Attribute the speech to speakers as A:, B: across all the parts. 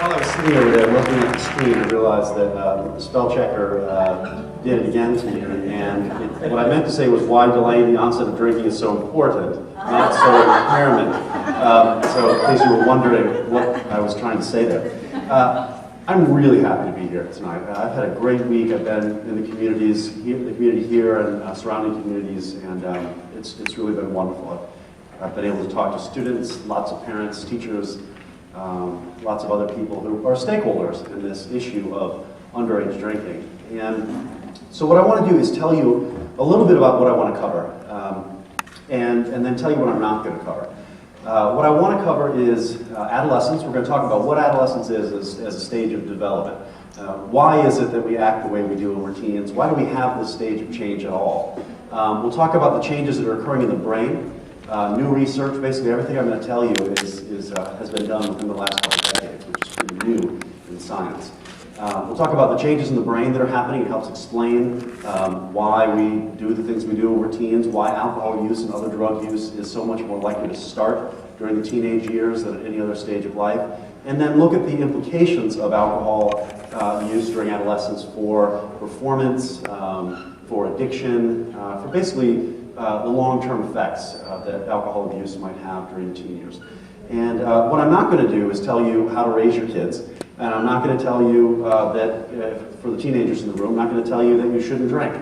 A: While I was sitting over there looking at the screen, I realized that the spell checker did it again to me. And what I meant to say was why delaying the onset of drinking is so important, not so impairment. So in case you were wondering what I was trying to say there. I'm really happy to be here tonight. I've had a great week. I've been in the communities, the community here and surrounding communities, and it's really been wonderful. I've been able to talk to students, lots of parents, teachers, lots of other people who are stakeholders in this issue of underage drinking. And so what I want to do is tell you a little bit about what I want to cover, and then tell you what I'm not going to cover. What I want to cover is adolescence. We're going to talk about what adolescence is as a stage of development. Why is it that we act the way we do when we're teens? Why do we have this stage of change at all? We'll talk about the changes that are occurring in the brain. New research, basically everything I'm going to tell you has been done within the last couple of decades, which is pretty new in science. We'll talk about the changes in the brain that are happening. It helps explain why we do the things we do when we're teens, why alcohol use and other drug use is so much more likely to start during the teenage years than at any other stage of life. And then look at the implications of alcohol use during adolescence for performance, for addiction, for basically the long-term effects that alcohol abuse might have during teen years. And what I'm not going to do is tell you how to raise your kids. And I'm not going to tell you that, for the teenagers in the room, I'm not going to tell you that you shouldn't drink.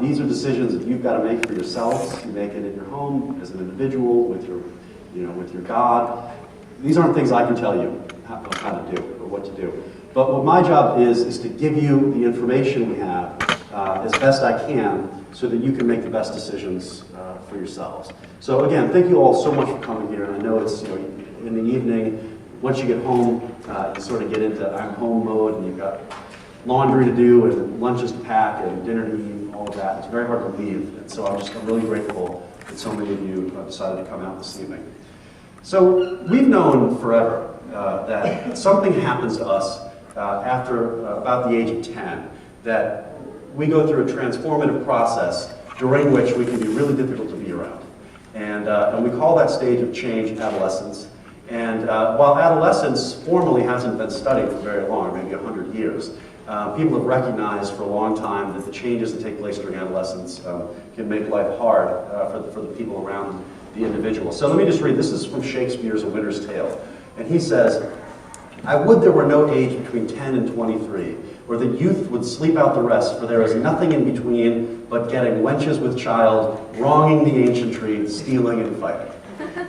A: These are decisions that you've got to make for yourselves. You make it in your home, as an individual, with your God. These aren't things I can tell you how to do or what to do. But what my job is to give you the information we have as best I can so that you can make the best decisions for yourselves. So again, thank you all so much for coming here. And I know it's in the evening. Once you get home, you sort of get into I'm home mode, and you've got laundry to do and lunches to pack and dinner to eat and all of that. It's very hard to leave. And so I'm really grateful that so many of you decided to come out this evening. So we've known forever that something happens to us after about the age of 10, that we go through a transformative process during which we can be really difficult to be around. And we call that stage of change adolescence. And while adolescence formally hasn't been studied for very long, maybe 100 years, people have recognized for a long time that the changes that take place during adolescence can make life hard for the people around the individual. So let me just read, this is from Shakespeare's A Winter's Tale. And he says, "I would there were no age between 10 and 23, where the youth would sleep out the rest, for there is nothing in between but getting wenches with child, wronging the ancientry, stealing and fighting."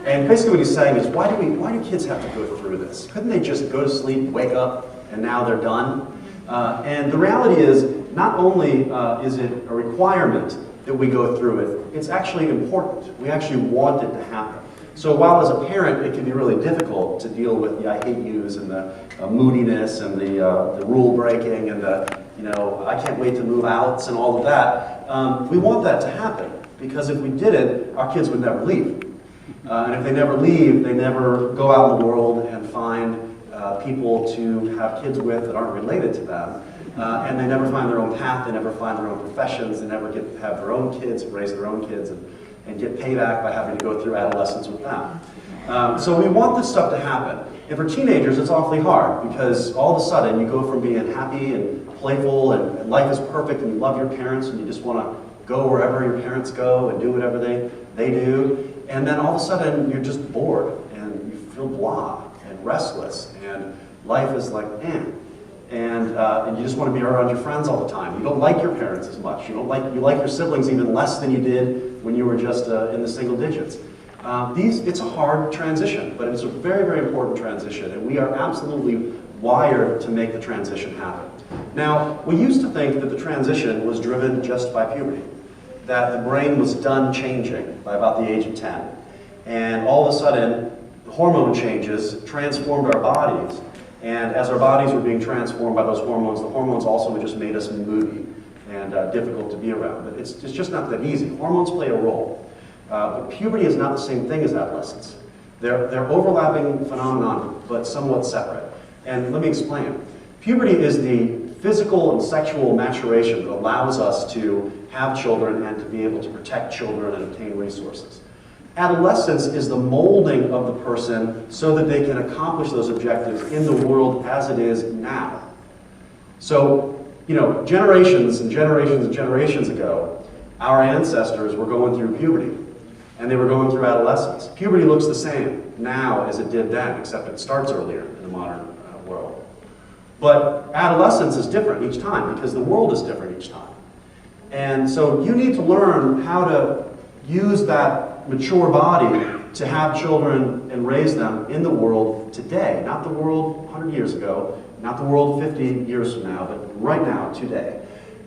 A: And basically what he's saying is, why do kids have to go through this? Couldn't they just go to sleep, wake up, and now they're done? And the reality is, not only is it a requirement that we go through it, it's actually important. We actually want it to happen. So while as a parent it can be really difficult to deal with the I hate yous and the moodiness and the rule breaking and the I can't wait to move outs and all of that, we want that to happen, because if we didn't, our kids would never leave. And if they never leave, they never go out in the world and find people to have kids with that aren't related to them. And they never find their own path, they never find their own professions, they never get to have their own kids, raise their own kids, and get payback by having to go through adolescence with them. So we want this stuff to happen. And for teenagers, it's awfully hard, because all of a sudden you go from being happy and playful and life is perfect and you love your parents and you just want to go wherever your parents go and do whatever they do. And then all of a sudden you're just bored and you feel blah and restless and life is like, and you just want to be around your friends all the time. You don't like your parents as much. You like your siblings even less than you did when you were just in the single digits. It's a hard transition, but it's a very, very important transition, and we are absolutely wired to make the transition happen. Now, we used to think that the transition was driven just by puberty, that the brain was done changing by about the age of 10, and all of a sudden, hormone changes transformed our bodies. And as our bodies were being transformed by those hormones, the hormones also just made us moody and difficult to be around. But it's just not that easy. Hormones play a role. But puberty is not the same thing as adolescence. They're overlapping phenomenon, but somewhat separate. And let me explain. Puberty is the physical and sexual maturation that allows us to have children and to be able to protect children and obtain resources. Adolescence is the molding of the person so that they can accomplish those objectives in the world as it is now. So, you know, generations and generations and generations ago, our ancestors were going through puberty, and they were going through adolescence. Puberty looks the same now as it did then, except it starts earlier in the modern world. But adolescence is different each time because the world is different each time. And so you need to learn how to use that mature body to have children and raise them in the world today, not the world 100 years ago, not the world 50 years from now, but right now, today.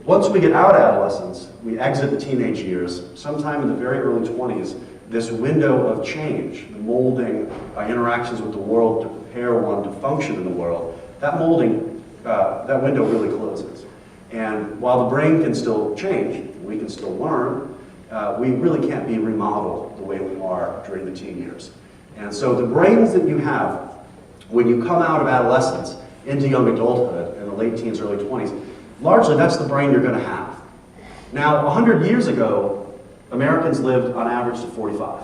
A: Once we get out of adolescence, we exit the teenage years, sometime in the very early 20s, this window of change, the molding by interactions with the world to prepare one to function in the world, that molding, that window really closes. And while the brain can still change, we can still learn, we really can't be remodeled the way we are during the teen years. And so the brains that you have when you come out of adolescence into young adulthood in the late teens, early 20s, largely that's the brain you're going to have. Now, 100 years ago, Americans lived on average to 45.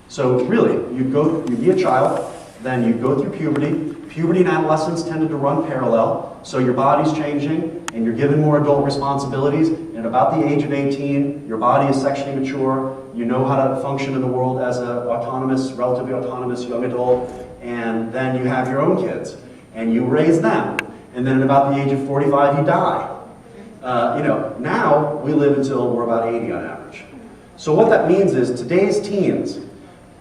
A: So really, you'd be a child, then you'd go through puberty. Puberty and adolescence tended to run parallel, so your body's changing and you're given more adult responsibilities. And at about the age of 18, your body is sexually mature, you know how to function in the world as an autonomous, relatively autonomous young adult, and then you have your own kids and you raise them. And then at about the age of 45, you die. Now we live until we're about 80 on average. So what that means is today's teens,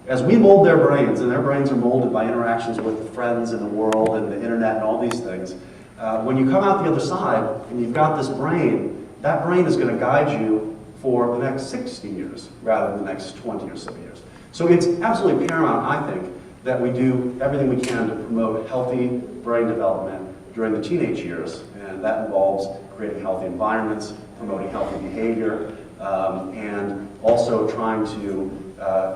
A: as we mold their brains, and their brains are molded by interactions with friends in the world and the internet and all these things, when you come out the other side and you've got this brain, that brain is going to guide you for the next 60 years rather than the next 20 or so years. So it's absolutely paramount, I think, that we do everything we can to promote healthy brain development during the teenage years, and that involves creating healthy environments, promoting healthy behavior, and also trying to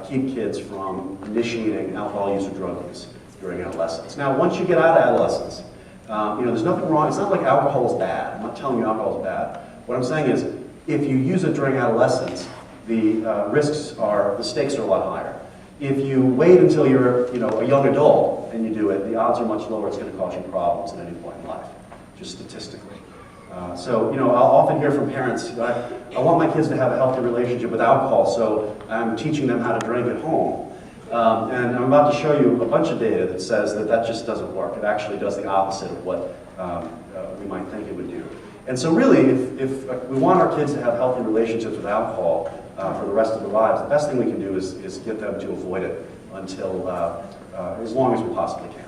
A: keep kids from initiating alcohol use or drug use during adolescence. Now, once you get out of adolescence, there's nothing wrong. It's not like alcohol is bad. I'm not telling you alcohol is bad. What I'm saying is, if you use it during adolescence, the stakes are a lot higher. If you wait until you're, a young adult and you do it, the odds are much lower it's going to cause you problems at any point in life, just statistically. I'll often hear from parents, I want my kids to have a healthy relationship with alcohol, so I'm teaching them how to drink at home. And I'm about to show you a bunch of data that says that just doesn't work. It actually does the opposite of what we might think it would do. And so really, if we want our kids to have healthy relationships with alcohol for the rest of their lives, the best thing we can do is get them to avoid it until as long as we possibly can.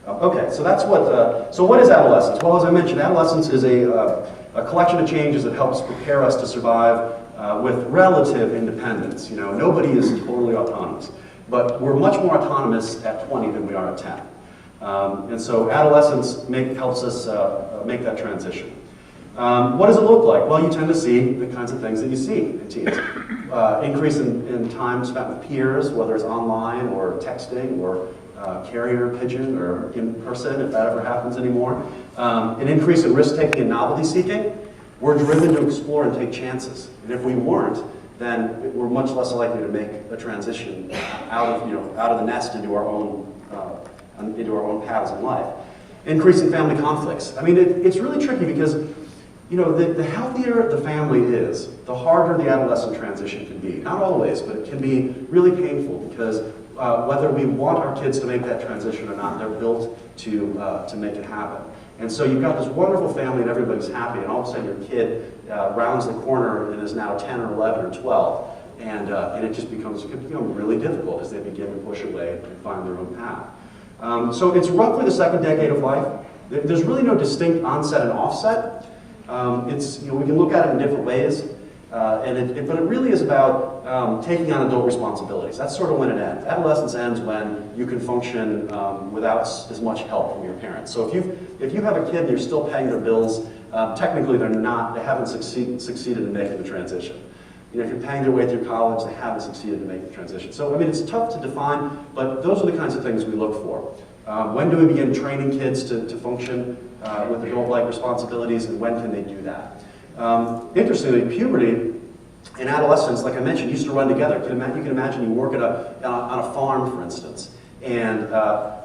A: Okay, so that's what is adolescence? Well, as I mentioned, adolescence is a collection of changes that helps prepare us to survive with relative independence. Nobody is totally autonomous, but we're much more autonomous at 20 than we are at 10. And so adolescence helps us make that transition. What does it look like? Well, you tend to see the kinds of things that you see in teens. Increase in time spent with peers, whether it's online or texting or carrier pigeon or in person, if that ever happens anymore. An increase in risk-taking and novelty-seeking. We're driven to explore and take chances. And if we weren't, then we're much less likely to make a transition out of the nest into our own paths in life. Increasing family conflicts. I mean, it's really tricky because the healthier the family is, the harder the adolescent transition can be. Not always, but it can be really painful because whether we want our kids to make that transition or not, they're built to make it happen. And so you've got this wonderful family and everybody's happy, and all of a sudden your kid rounds the corner and is now 10 or 11 or 12, and it just becomes really difficult as they begin to push away and find their own path. So it's roughly the second decade of life. There's really no distinct onset and offset. We can look at it in different ways, but it really is about taking on adult responsibilities. That's sort of when it ends. Adolescence ends when you can function without as much help from your parents. So if you have a kid and you're still paying their bills, technically they haven't succeeded in making the transition. If you're paying their way through college, they haven't succeeded in making the transition. So it's tough to define, but those are the kinds of things we look for. When do we begin training kids to function with adult-like responsibilities, and when can they do that? Interestingly, puberty And adolescents, like I mentioned, used to run together. You can imagine you work on a farm, for instance, and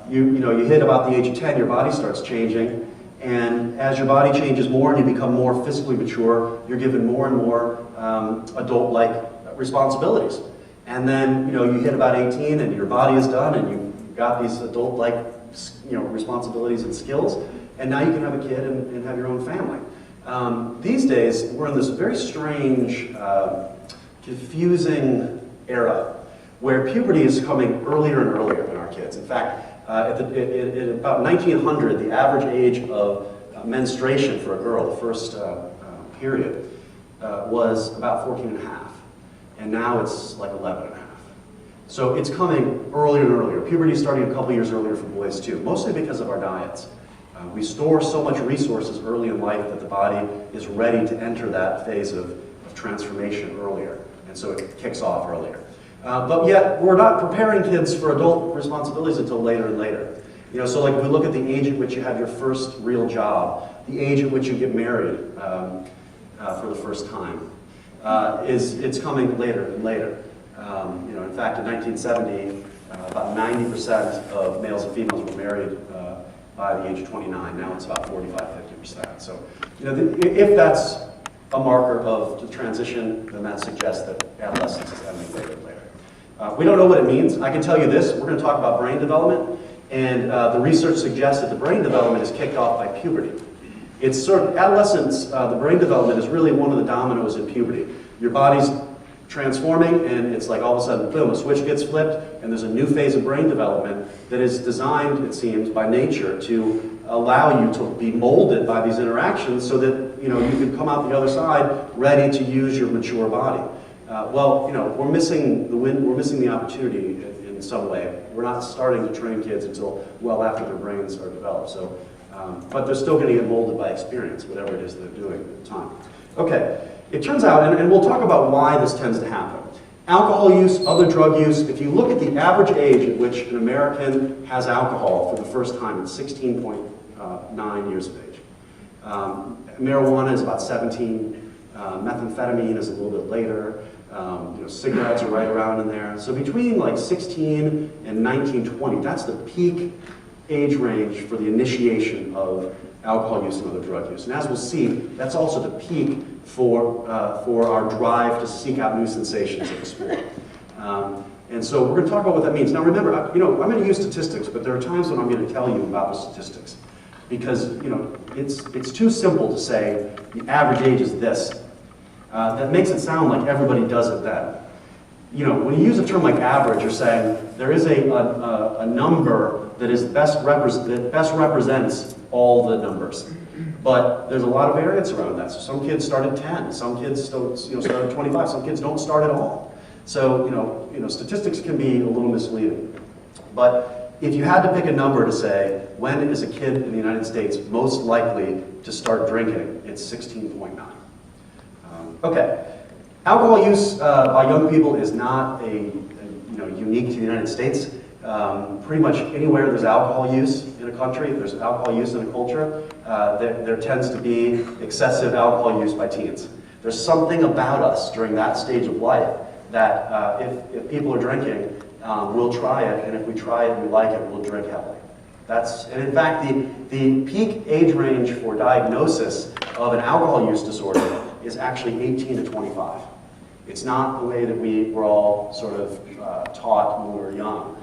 A: you hit about the age of 10, your body starts changing, and as your body changes more and you become more physically mature, you're given more and more adult-like responsibilities. And then you hit about 18 and your body is done and you've got these adult-like responsibilities and skills, and now you can have a kid and have your own family. These days, we're in this very strange, confusing era where puberty is coming earlier and earlier in our kids. In fact, at about 1900, the average age of menstruation for a girl, the first period, was about 14 and a half. And now it's like 11 and a half. So it's coming earlier and earlier. Puberty is starting a couple years earlier for boys too, mostly because of our diets. We store so much resources early in life that the body is ready to enter that phase of transformation earlier. And so it kicks off earlier. But yet, we're not preparing kids for adult responsibilities until later and later. So like we look at the age at which you have your first real job, the age at which you get married for the first time, it's coming later and later. In fact, in 1970, about 90% of males and females were married by the age of 29. Now it's about 45–50%. So, if that's a marker of the transition, then that suggests that adolescence is ending later and later. We don't know what it means. I can tell you this. We're going to talk about brain development, and the research suggests that the brain development is kicked off by puberty. It's sort of adolescence, the brain development is really one of the dominoes in puberty. Your body's transforming, and it's like all of a sudden, boom, a switch gets flipped, and there's a new phase of brain development that is designed, it seems, by nature to allow you to be molded by these interactions so that you can come out the other side ready to use your mature body. We're missing the opportunity in some way. We're not starting to train kids until well after their brains are developed. So, but they're still going to get molded by experience, whatever it is they're doing at the time. Okay. It turns out, and we'll talk about why this tends to happen. Alcohol use, other drug use, if you look at the average age at which an American has alcohol for the first time, it's 16.9 years of age. Marijuana is about 17, methamphetamine is a little bit later, cigarettes are right around in there. So between like 16 and 19, 20, that's the peak age range for the initiation of alcohol use and other drug use. And as we'll see, that's also the peak for our drive to seek out new sensations of the sport. And so we're going to talk about what that means. Now remember, I'm going to use statistics, but there are times when I'm going to tell you about the statistics. Because, it's too simple to say the average age is this. That makes it sound like everybody does it then. When you use a term like average, you're saying there is a number that best represents all the numbers. But there's a lot of variance around that. So some kids start at 10, some kids start at 25, some kids don't start at all. So statistics can be a little misleading. But if you had to pick a number to say when is a kid in the United States most likely to start drinking, it's 16.9. Okay, alcohol use by young people is not unique to the United States. Pretty much anywhere there's alcohol use in a country, if there's alcohol use in a culture, there tends to be excessive alcohol use by teens. There's something about us during that stage of life that if people are drinking, we'll try it, and if we try it and we like it, we'll drink heavily. And in fact, the peak age range for diagnosis of an alcohol use disorder is actually 18 to 25. It's not the way that we were all sort of taught when we were young.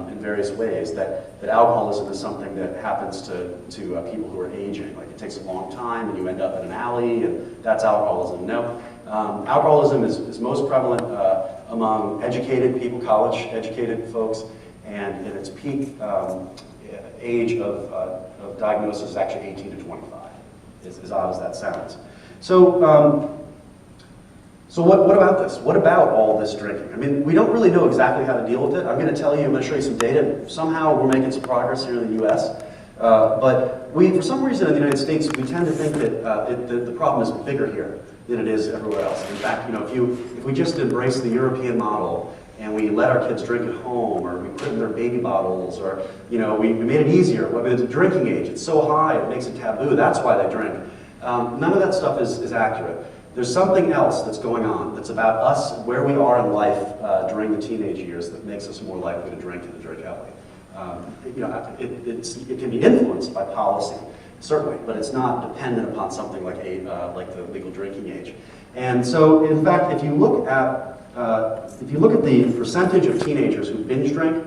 A: In various ways, that alcoholism is something that happens to people who are aging. Like it takes a long time and you end up in an alley and that's alcoholism. No, alcoholism is most prevalent among educated people, college-educated folks, and in its peak age of diagnosis is actually 18 to 25, as odd as that sounds. So what about this? What about all this drinking? I mean, we don't really know exactly how to deal with it. I'm going to tell you, I'm going to show you some data. Somehow we're making some progress here in the US. But for some reason in the United States, we tend to think that the problem is bigger here than it is everywhere else. In fact, if we just embrace the European model and we let our kids drink at home, or we put in their baby bottles, or we made it easier. Whether it's a drinking age, it's so high, it makes it taboo. That's why they drink. None of that stuff is accurate. there's something else that's going on that's about us, where we are in life during the teenage years that makes us more likely to drink and to drink heavily. It can be influenced by policy, certainly, but it's not dependent upon something like the legal drinking age. And so, in fact, if you look at the percentage of teenagers who binge drink,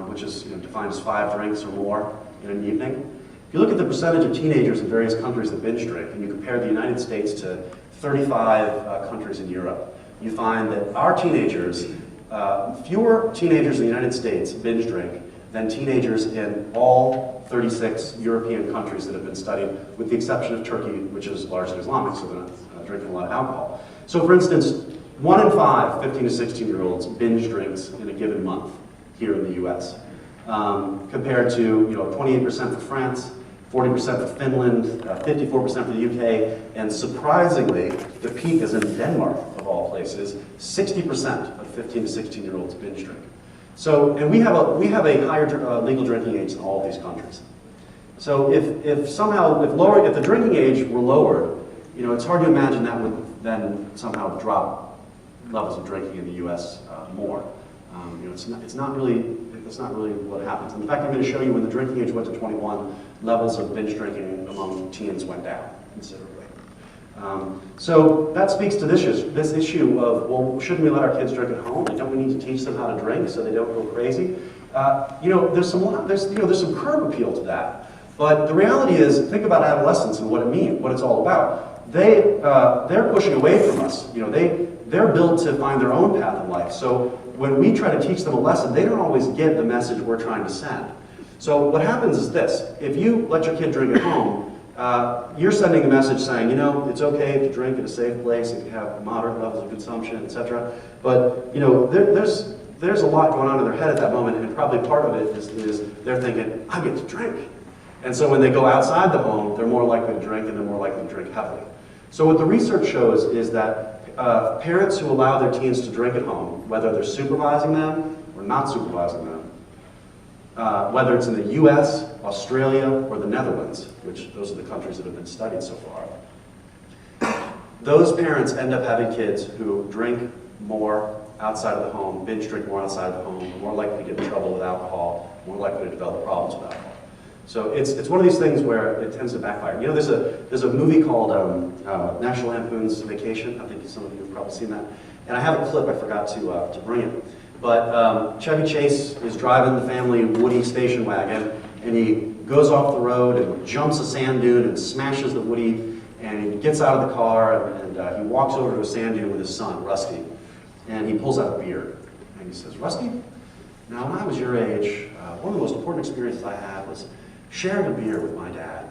A: which is defined as 5 drinks or more in an evening, if you look at the percentage of teenagers in various countries that binge drink, and you compare the United States to 35 countries in Europe, you find that our teenagers, fewer teenagers in the United States binge drink than teenagers in all 36 European countries that have been studied, with the exception of Turkey, which is largely Islamic, so they're not drinking a lot of alcohol. So for instance, 1 in 5 15 to 16-year-olds binge drinks in a given month here in the US, compared to 28% for France, 40% for Finland, 54% for the UK, and surprisingly, the peak is in Denmark, of all places. 60% of 15 to 16-year-olds binge drink. So, and we have a higher legal drinking age than all of these countries. So if the drinking age were lowered, it's hard to imagine that would then somehow drop levels of drinking in the US more. It's not really what happens. In fact, I'm going to show you when the drinking age went to 21, levels of binge drinking among teens went down considerably. So that speaks to this issue of, well, shouldn't we let our kids drink at home? And don't we need to teach them how to drink so they don't go crazy? There's some curb appeal to that. But the reality is, think about adolescence and what it means, what it's all about. They're pushing away from us. They're built to find their own path in life. So when we try to teach them a lesson, they don't always get the message we're trying to send. So what happens is this: if you let your kid drink at home, you're sending a message saying, it's okay to drink at a safe place, if you have moderate levels of consumption, etc. But there's a lot going on in their head at that moment, and probably part of it is they're thinking, I get to drink. And so when they go outside the home, they're more likely to drink, and they're more likely to drink heavily. So what the research shows is that parents who allow their teens to drink at home, whether they're supervising them or not supervising them, whether it's in the US, Australia, or the Netherlands, which those are the countries that have been studied so far, those parents end up having kids who drink more outside of the home, binge drink more outside of the home, more likely to get in trouble with alcohol, more likely to develop problems with alcohol. So it's one of these things where it tends to backfire. There's a movie called National Lampoon's Vacation. I think some of you have probably seen that. And I have a clip, I forgot to bring it. But Chevy Chase is driving the family Woody station wagon, and he goes off the road and jumps a sand dune and smashes the Woody, and he gets out of the car, and he walks over to a sand dune with his son, Rusty, and he pulls out a beer. And he says, Rusty, now when I was your age, one of the most important experiences I had was sharing a beer with my dad.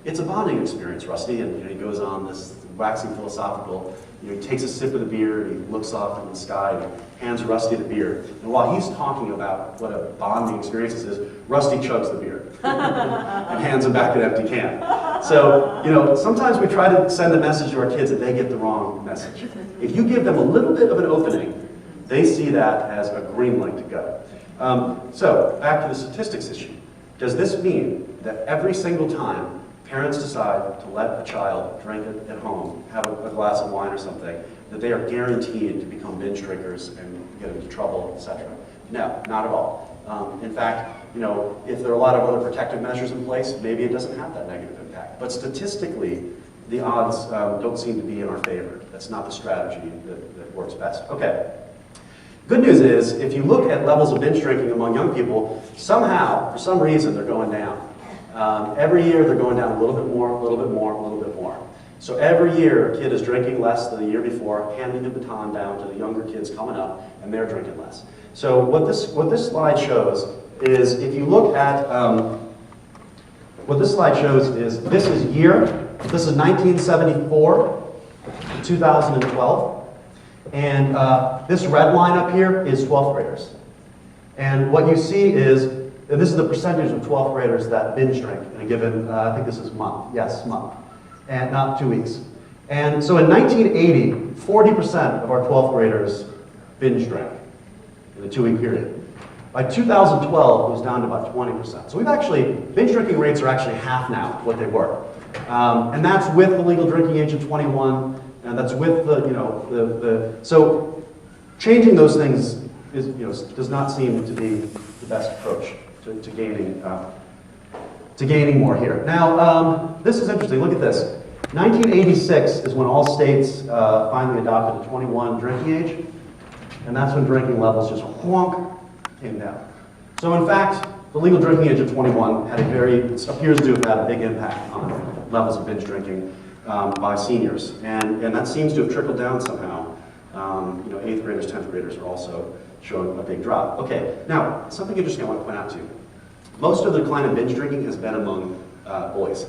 A: It's a bonding experience, Rusty, and he goes on this waxing philosophical. He takes a sip of the beer, and he looks off in the sky, and hands Rusty the beer. And while he's talking about what a bonding experience this is, Rusty chugs the beer and hands him back an empty can. So, sometimes we try to send a message to our kids that they get the wrong message. If you give them a little bit of an opening, they see that as a green light to go. So, back to the statistics issue. Does this mean that every single time parents decide to let a child drink it at home, have a glass of wine or something, that they are guaranteed to become binge drinkers and get into trouble, etc.? No, not at all. In fact, if there are a lot of other protective measures in place, maybe it doesn't have that negative impact. But statistically, the odds don't seem to be in our favor. That's not the strategy that works best. Okay. Good news is, if you look at levels of binge drinking among young people, somehow, for some reason, they're going down. Every year, they're going down a little bit more, a little bit more, a little bit more. So every year, a kid is drinking less than the year before, handing the baton down to the younger kids coming up, and they're drinking less. So what this slide shows is, if you look at, what this slide shows is, this is 1974 to 2012. And this red line up here is 12th graders. And what you see is, and this is the percentage of 12th graders that binge drink in a given, I think this is month, and not 2 weeks. And so in 1980, 40% of our 12th graders binge drank in a 2-week period. By 2012, it was down to about 20%. So binge drinking rates are actually half now what they were. And that's with the legal drinking age of 21. And that's with the, so changing those things is, does not seem to be the best approach to gaining more here. Now, this is interesting. Look at this. 1986 is when all states finally adopted a 21 drinking age, and that's when drinking levels just whonk came down. So in fact, the legal drinking age of 21 appears to have had a big impact on levels of binge drinking by seniors, and that seems to have trickled down somehow. 8th graders, 10th graders are also showing a big drop. Okay, now, something interesting I want to point out to you. Most of the decline in binge drinking has been among boys.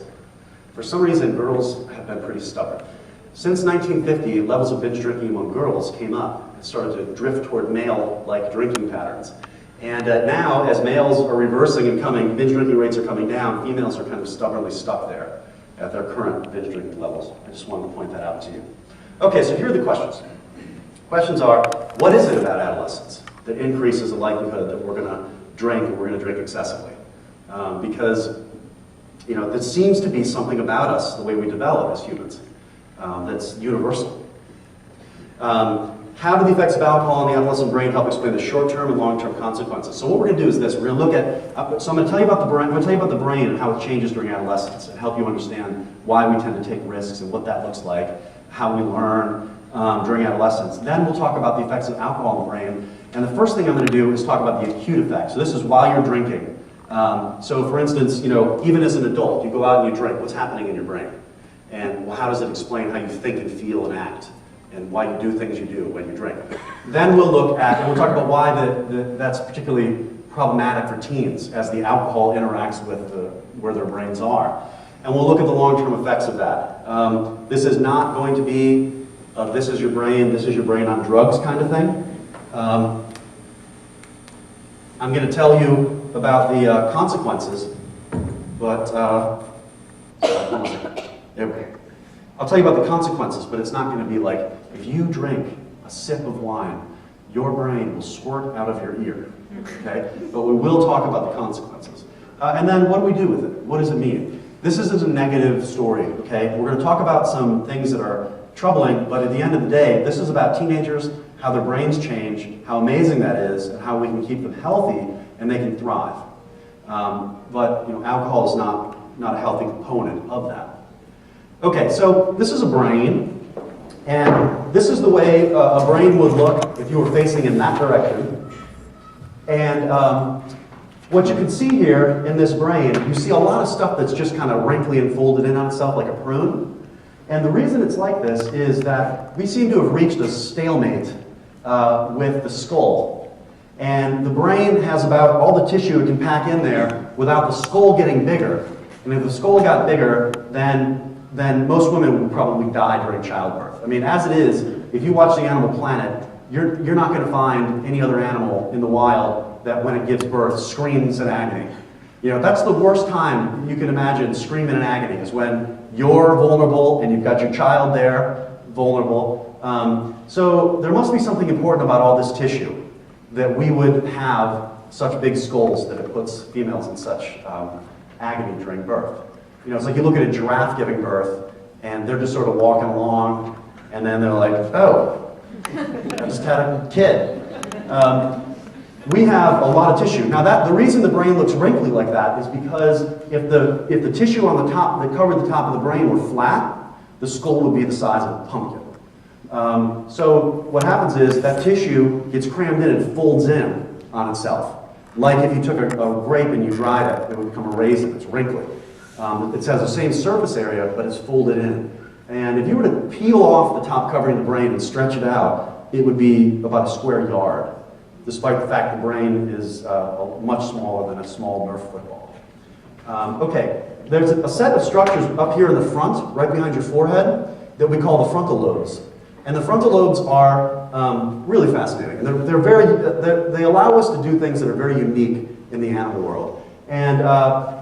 A: For some reason, girls have been pretty stubborn. Since 1950, levels of binge drinking among girls came up and started to drift toward male-like drinking patterns. And now, as males are reversing and binge drinking rates are coming down, females are kind of stubbornly stuck there at their current binge drinking levels. I just wanted to point that out to you. Okay, so here are the questions. Questions are, what is it about adolescence that increases the likelihood that we're going to drink and we're going to drink excessively? Because there seems to be something about us, the way we develop as humans, that's universal. How do the effects of alcohol on the adolescent brain help explain the short-term and long-term consequences? So what we're going to do is this. We're going to look at, so I'm going to tell you about the brain. I'm going to tell you about the brain and how it changes during adolescence and help you understand why we tend to take risks and what that looks like, how we learn during adolescence. Then we'll talk about the effects of alcohol on the brain. And the first thing I'm going to do is talk about the acute effects. So this is while you're drinking. So for instance, even as an adult, you go out and you drink. What's happening in your brain? And how does it explain how you think and feel and act? And why you do things you do when you drink. Then we'll look at, and we'll talk about why that's particularly problematic for teens as the alcohol interacts with where their brains are. And we'll look at the long-term effects of that. This is not going to be, this is your brain on drugs kind of thing. I'm going to tell you about the consequences, but, there we go. I'll tell you about the consequences, but it's not going to be like, if you drink a sip of wine, your brain will squirt out of your ear, okay? But we will talk about the consequences. And then what do we do with it? What does it mean? This isn't a negative story, okay? We're going to talk about some things that are troubling, but at the end of the day, this is about teenagers, how their brains change, how amazing that is, and how we can keep them healthy and they can thrive. But alcohol is not a healthy component of that. Okay, so this is a brain, and this is the way a brain would look if you were facing in that direction. And what you can see here in this brain, you see a lot of stuff that's just kind of wrinkly and folded in on itself like a prune. And the reason it's like this is that we seem to have reached a stalemate with the skull. And the brain has about all the tissue it can pack in there without the skull getting bigger. And if the skull got bigger, then most women would probably die during childbirth. I mean, as it is, if you watch the Animal Planet, you're not going to find any other animal in the wild that when it gives birth screams in agony. That's the worst time you can imagine screaming in agony, is when you're vulnerable and you've got your child there, vulnerable. So there must be something important about all this tissue that we would have such big skulls that it puts females in such agony during birth. It's like you look at a giraffe giving birth, and they're just sort of walking along, and then they're like, oh, I just had a kid. We have a lot of tissue. Now, the reason the brain looks wrinkly like that is because if the tissue on the top that covered the top of the brain were flat, the skull would be the size of a pumpkin. So what happens is that tissue gets crammed in and folds in on itself. Like if you took a grape and you dried it, it would become a raisin. It's wrinkly. It has the same surface area, but it's folded in. And if you were to peel off the top covering of the brain and stretch it out, it would be about a square yard, despite the fact the brain is much smaller than a small Nerf football. Okay, there's a set of structures up here in the front, right behind your forehead, that we call the frontal lobes. And the frontal lobes are really fascinating. They allow us to do things that are very unique in the animal world. And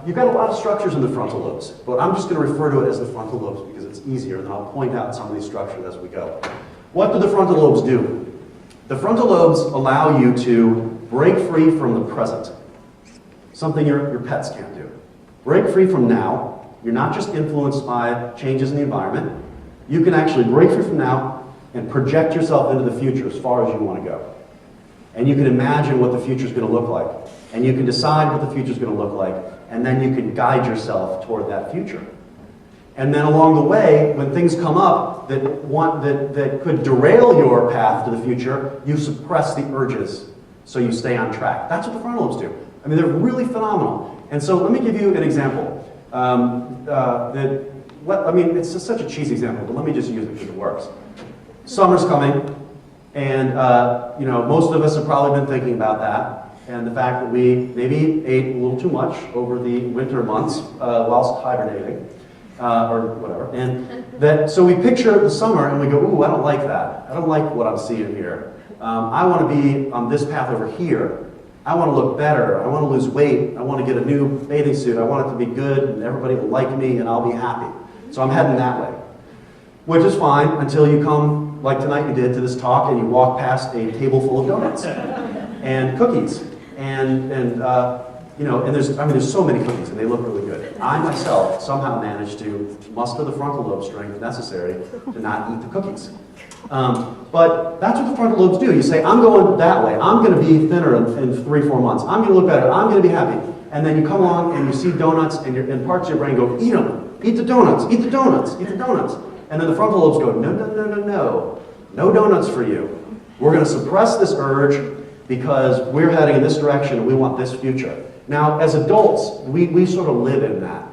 A: you've got a lot of structures in the frontal lobes, but I'm just going to refer to it as the frontal lobes because it's easier, and I'll point out some of these structures as we go. What do the frontal lobes do? The frontal lobes allow you to break free from the present, something your pets can't do. Break free from now. You're not just influenced by changes in the environment. You can actually break free from now and project yourself into the future as far as you want to go. And you can imagine what the future is going to look like. And you can decide what the future is going to look like. And then you can guide yourself toward that future. And then along the way, when things come up that could derail your path to the future, you suppress the urges so you stay on track. That's what the frontal lobes do. I mean, they're really phenomenal. And so let me give you an example. It's just such a cheesy example, but let me just use it because it works. Summer's coming, and most of us have probably been thinking about that, and the fact that we maybe ate a little too much over the winter months whilst hibernating. Or whatever, and so we picture the summer and we go, ooh, I don't like that. I don't like what I'm seeing here. I want to be on this path over here. I want to look better. I want to lose weight. I want to get a new bathing suit. I want it to be good and everybody will like me and I'll be happy. So I'm heading that way, which is fine until you come, like tonight you did, to this talk and you walk past a table full of donuts and cookies and there's so many cookies and they look really good. I myself somehow managed to muster the frontal lobe strength necessary to not eat the cookies. But that's what the frontal lobes do. You say, I'm going that way. I'm going to be thinner in 3-4 months. I'm going to look better. I'm going to be happy. And then you come along and you see donuts and parts of your brain go, eat them. Eat the donuts. Eat the donuts. Eat the donuts. And then the frontal lobes go, no, no, no, no, no. No donuts for you. We're going to suppress this urge because we're heading in this direction and we want this future. Now, as adults, we sort of live in that.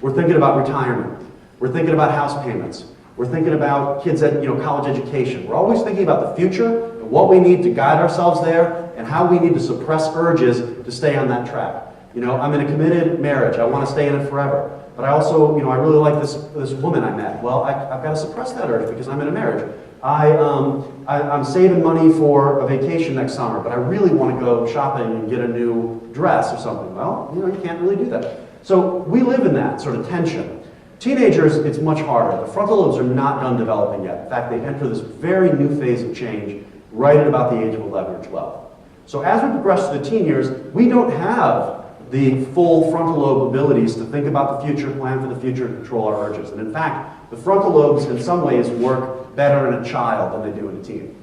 A: We're thinking about retirement. We're thinking about house payments. We're thinking about kids at college education. We're always thinking about the future and what we need to guide ourselves there and how we need to suppress urges to stay on that track. I'm in a committed marriage. I want to stay in it forever. But I also, I really like this woman I met. Well, I've got to suppress that urge because I'm in a marriage. I'm saving money for a vacation next summer, but I really want to go shopping and get a new dress or something. Well, you can't really do that. So we live in that sort of tension. Teenagers, it's much harder. The frontal lobes are not done developing yet. In fact, they enter this very new phase of change right at about the age of 11 or 12. So as we progress to the teen years, we don't have the full frontal lobe abilities to think about the future, plan for the future, and control our urges. And in fact, the frontal lobes in some ways work better in a child than they do in a teen.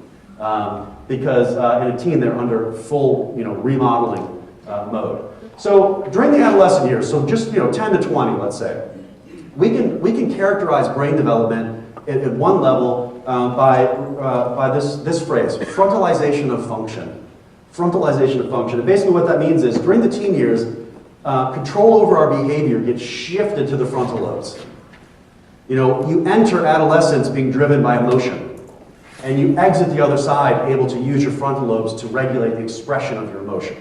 A: Because in a teen, they're under full remodeling mode. So during the adolescent years, so just 10 to 20, let's say, we can characterize brain development at one level by this phrase, frontalization of function. Frontalization of function. And basically what that means is during the teen years, control over our behavior gets shifted to the frontal lobes. You enter adolescence being driven by emotion, and you exit the other side able to use your frontal lobes to regulate the expression of your emotion.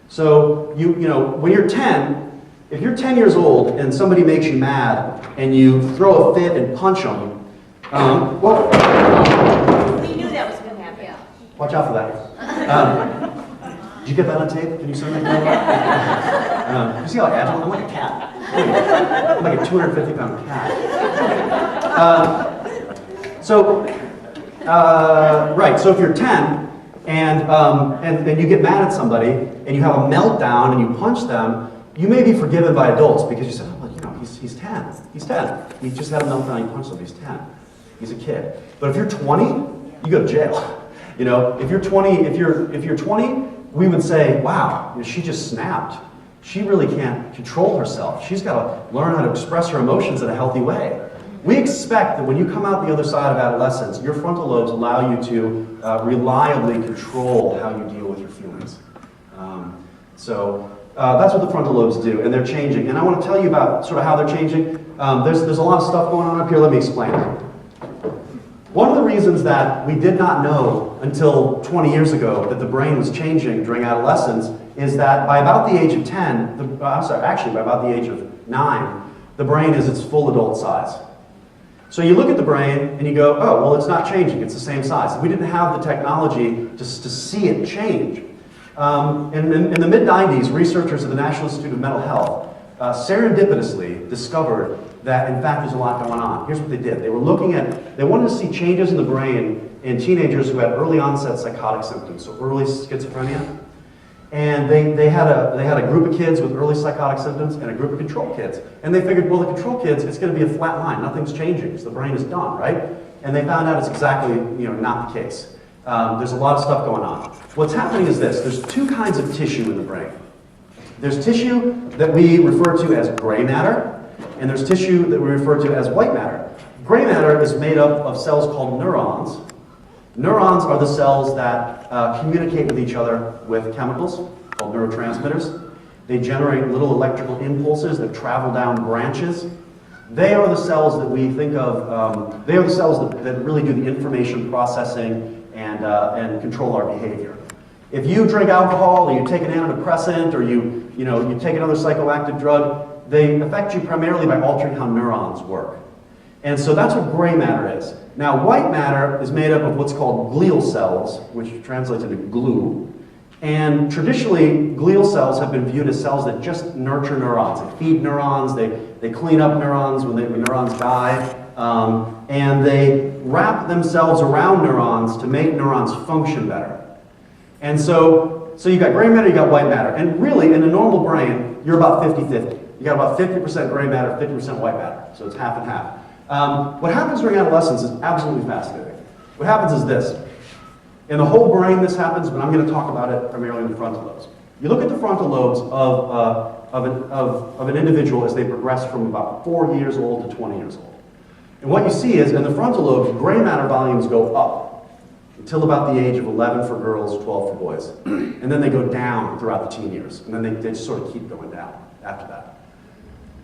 A: So when you're 10, if you're 10 years old and somebody makes you mad and you throw a fit and punch them, well,
B: we knew that was going to happen.
A: Watch out for that. Did you get that on tape? Can you send that? You see how agile? I'm like a cat. I'm like a 250-pound cat. Right. So if you're 10 and you get mad at somebody and you have a meltdown and you punch them, you may be forgiven by adults because you said, oh, well, he's 10. He's 10. He just had a meltdown. He punched somebody. He's 10. He's a kid. But if you're 20, you go to jail. If you're 20, we would say, wow, she just snapped. She really can't control herself. She's got to learn how to express her emotions in a healthy way. We expect that when you come out the other side of adolescence, your frontal lobes allow you to reliably control how you deal with your feelings. That's what the frontal lobes do, and they're changing. And I want to tell you about sort of how they're changing. There's a lot of stuff going on up here. Let me explain. One of the reasons that we did not know until 20 years ago that the brain was changing during adolescence is that by about the age of 10, by about the age of 9, the brain is its full adult size. So you look at the brain and you go, oh, well, it's not changing, it's the same size. We didn't have the technology to see it change. In the mid-90s, researchers at the National Institute of Mental Health serendipitously discovered that, in fact, there's a lot going on. Here's what they did. They wanted to see changes in the brain in teenagers who had early onset psychotic symptoms, so early schizophrenia. And they had a group of kids with early psychotic symptoms and a group of control kids. And they figured, well, the control kids, it's going to be a flat line. Nothing's changing because the brain is done, right? And they found out it's exactly not the case. There's a lot of stuff going on. What's happening is this. There's two kinds of tissue in the brain. There's tissue that we refer to as gray matter, and there's tissue that we refer to as white matter. Gray matter is made up of cells called neurons. Neurons are the cells that communicate with each other with chemicals called neurotransmitters. They generate little electrical impulses that travel down branches. They are the cells that we think of, they are the cells that really do the information processing and control our behavior. If you drink alcohol or you take an antidepressant or you take another psychoactive drug, they affect you primarily by altering how neurons work. And so that's what gray matter is. Now, white matter is made up of what's called glial cells, which translates into glue. And traditionally, glial cells have been viewed as cells that just nurture neurons. They feed neurons, they clean up neurons when neurons die, and they wrap themselves around neurons to make neurons function better. And so you've got gray matter, you've got white matter. And really, in a normal brain, you're about 50-50. You got about 50% gray matter, 50% white matter. So it's half and half. What happens during adolescence is absolutely fascinating. What happens is this. In the whole brain this happens, but I'm going to talk about it primarily in the frontal lobes. You look at the frontal lobes of an individual as they progress from about 4 years old to 20 years old. And what you see is in the frontal lobes, gray matter volumes go up until about the age of 11 for girls, 12 for boys. And then they go down throughout the teen years. And then they just sort of keep going down after that.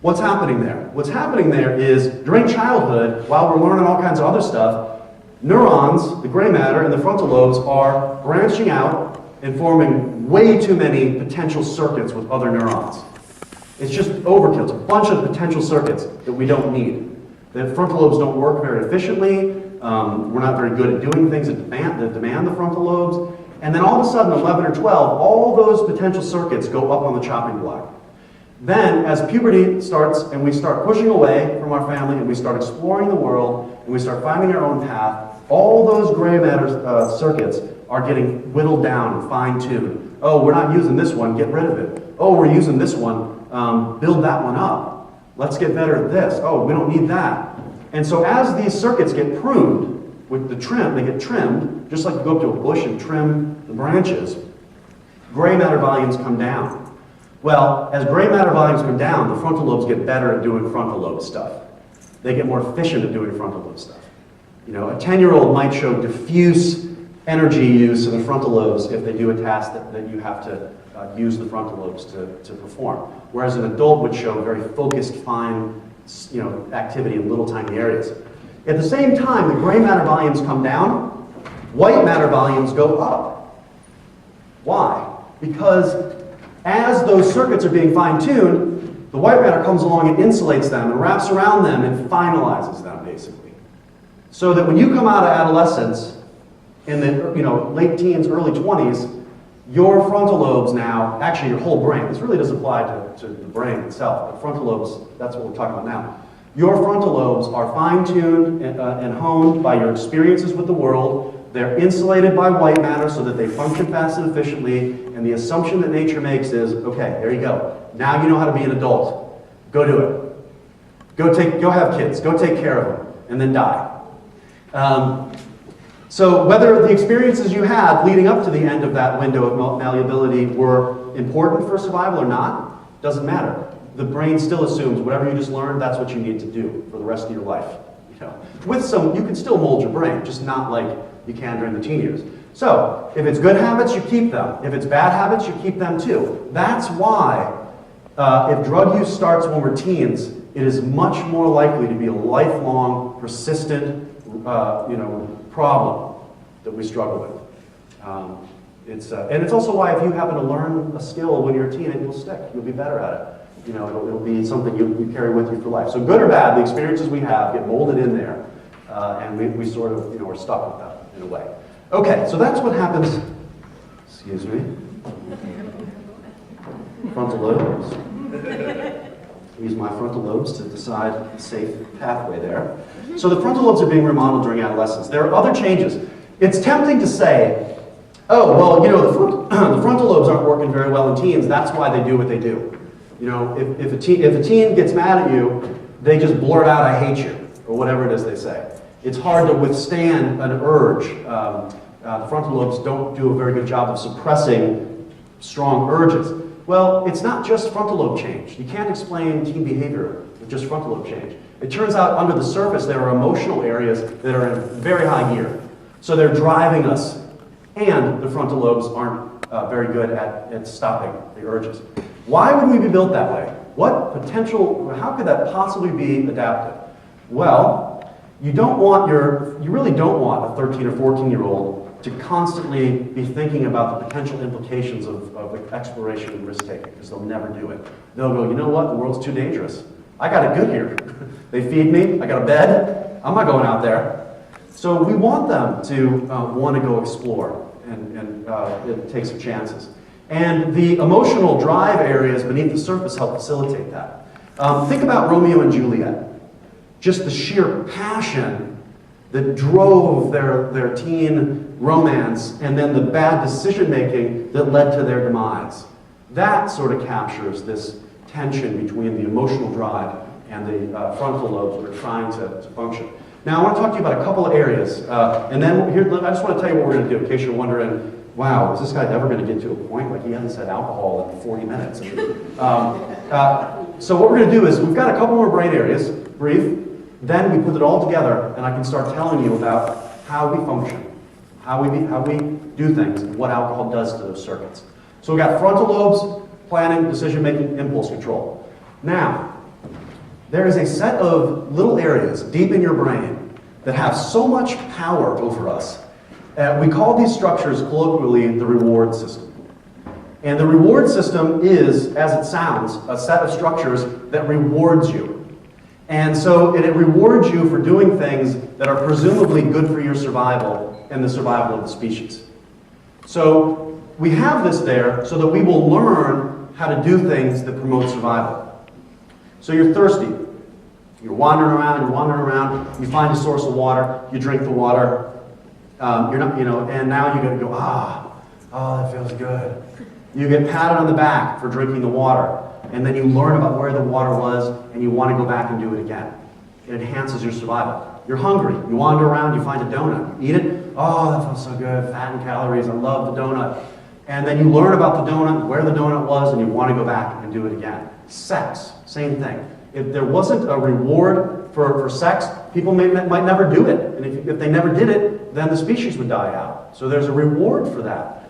A: What's happening there? What's happening there is during childhood, while we're learning all kinds of other stuff, neurons, the gray matter and the frontal lobes are branching out and forming way too many potential circuits with other neurons. It's just overkill. It's a bunch of potential circuits that we don't need. The frontal lobes don't work very efficiently. We're not very good at doing things that demand the frontal lobes. And then all of a sudden, 11 or 12, all those potential circuits go up on the chopping block. Then, as puberty starts and we start pushing away from our family and we start exploring the world and we start finding our own path, all those gray matter circuits are getting whittled down and fine-tuned. Oh, we're not using this one, get rid of it. Oh, we're using this one, build that one up. Let's get better at this. Oh, we don't need that. And so as these circuits get pruned with the trim, they get trimmed, just like you go up to a bush and trim the branches, gray matter volumes come down. Well, as gray matter volumes come down, the frontal lobes get better at doing frontal lobe stuff. They get more efficient at doing frontal lobe stuff. A 10-year-old might show diffuse energy use in the frontal lobes if they do a task that you have to use the frontal lobes to perform. Whereas an adult would show very focused, fine activity in little tiny areas. At the same time, the gray matter volumes come down, white matter volumes go up. Why? Because as those circuits are being fine-tuned, the white matter comes along and insulates them and wraps around them and finalizes them, basically. So that when you come out of adolescence in the late teens, early 20s, your frontal lobes now, actually your whole brain, this really does apply to the brain itself, but frontal lobes, that's what we're talking about now. Your frontal lobes are fine-tuned and honed by your experiences with the world. They're insulated by white matter so that they function fast and efficiently, and the assumption that nature makes is, okay, there you go. Now you know how to be an adult. Go do it. Go have kids. Go take care of them, and then die. So whether the experiences you had leading up to the end of that window of malleability were important for survival or not, doesn't matter. The brain still assumes whatever you just learned, that's what you need to do for the rest of your life. You can still mold your brain, just not like you can during the teen years. So, if it's good habits, you keep them. If it's bad habits, you keep them too. That's why, if drug use starts when we're teens, it is much more likely to be a lifelong, persistent, problem that we struggle with. And it's also why if you happen to learn a skill when you're a teen, it will stick. You'll be better at it. It'll be something you carry with you for life. So good or bad, the experiences we have get molded in there, and we sort of, we're stuck with that in a way. Okay, so that's what happens, excuse me, frontal lobes. Use my frontal lobes to decide a safe pathway there. So the frontal lobes are being remodeled during adolescence. There are other changes. It's tempting to say Oh, well, the frontal lobes aren't working very well in teens. That's why they do what they do. If a teen gets mad at you, they just blurt out, "I hate you," or whatever it is they say. It's hard to withstand an urge. The frontal lobes don't do a very good job of suppressing strong urges. Well, it's not just frontal lobe change. You can't explain teen behavior with just frontal lobe change. It turns out under the surface there are emotional areas that are in very high gear. So they're driving us, and the frontal lobes aren't very good at stopping the urges. Why would we be built that way? How could that possibly be adapted? Well, you really don't want a 13 or 14-year-old to constantly be thinking about the potential implications of exploration and risk-taking, because they'll never do it. They'll go, "You know what, the world's too dangerous. I got it good here. They feed me, I got a bed, I'm not going out there." So we want them to want to go explore and take some chances. And the emotional drive areas beneath the surface help facilitate that. Think about Romeo and Juliet. Just the sheer passion that drove their teen romance, and then the bad decision-making that led to their demise. That sort of captures this tension between the emotional drive and the frontal lobes that are trying to function. Now, I want to talk to you about a couple of areas, and then here, I just want to tell you what we're going to do, in case you're wondering, wow, is this guy ever going to get to a point? Like, he hasn't said alcohol in 40 minutes. So what we're going to do is, we've got a couple more brain areas, brief, then we put it all together, and I can start telling you about how we function, how we do things, and what alcohol does to those circuits. So we've got frontal lobes, planning, decision-making, impulse control. Now, there is a set of little areas deep in your brain that have so much power over us. We call these structures colloquially the reward system. And the reward system is, as it sounds, a set of structures that rewards you. And so it rewards you for doing things that are presumably good for your survival and the survival of the species. So we have this there so that we will learn how to do things that promote survival. So you're thirsty. You're wandering around, you find a source of water, you drink the water, and now you're going to go, that feels good. You get patted on the back for drinking the water, and then you learn about where the water was, and you want to go back and do it again. It enhances your survival. You're hungry, you wander around, you find a donut, you eat it, that feels so good, fat and calories, I love the donut. And then you learn about the donut, where the donut was, and you want to go back and do it again. Sex, same thing. If there wasn't a reward for sex, people might never do it. And if they never did it, then the species would die out. So there's a reward for that.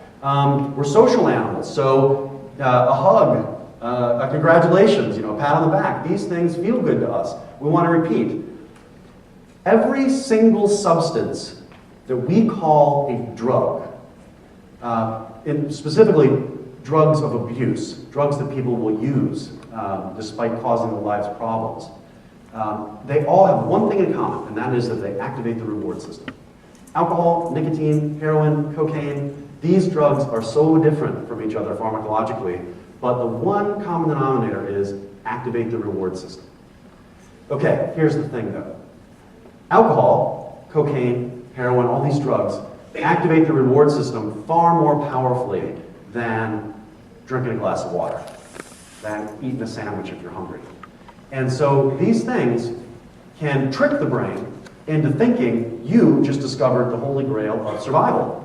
A: We're social animals, so a hug, a congratulations, a pat on the back, these things feel good to us. We want to repeat. Every single substance that we call a drug, specifically drugs of abuse, drugs that people will use despite causing their lives problems, they all have one thing in common, and that is that they activate the reward system. Alcohol, nicotine, heroin, cocaine, these drugs are so different from each other pharmacologically, but the one common denominator is activate the reward system. Okay, here's the thing though. Alcohol, cocaine, heroin, all these drugs activate the reward system far more powerfully than drinking a glass of water, than eating a sandwich if you're hungry. And so these things can trick the brain into thinking you just discovered the holy grail of survival.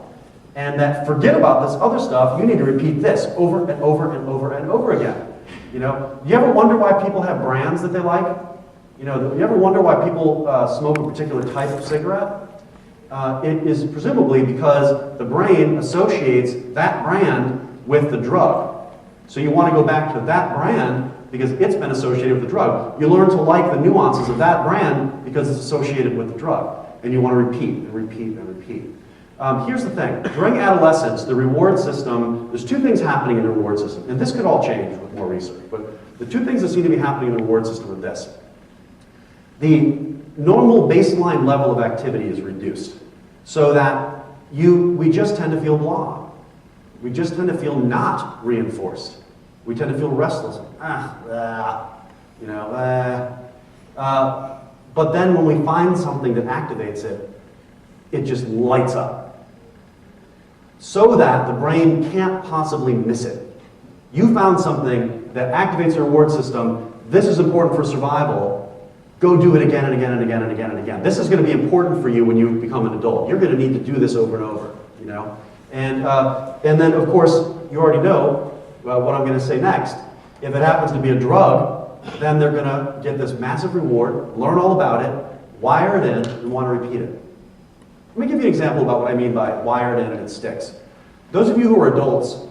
A: And that forget about this other stuff, you need to repeat this over and over and over and over again. You ever wonder why people have brands that they like? You ever wonder why people smoke a particular type of cigarette? It is presumably because the brain associates that brand with the drug. So you want to go back to that brand because it's been associated with the drug. You learn to like the nuances of that brand because it's associated with the drug. And you want to repeat and repeat and repeat. Here's the thing. During adolescence, the reward system, there's two things happening in the reward system. And this could all change with more research. But the two things that seem to be happening in the reward system are this. The normal baseline level of activity is reduced so that we just tend to feel blah. We just tend to feel not reinforced. We tend to feel restless. But then when we find something that activates it, it just lights up. so that the brain can't possibly miss it. You found something that activates the reward system. This is important for survival. Go do it again and again and again and again and again. This is going to be important for you when you become an adult. You're going to need to do this over and over, you know? And then, of course, you already know what I'm going to say next. If it happens to be a drug, then they're going to get this massive reward, learn all about it, wire it in, and want to repeat it. Let me give you an example about what I mean by wire it in and it sticks. Those of you who are adults,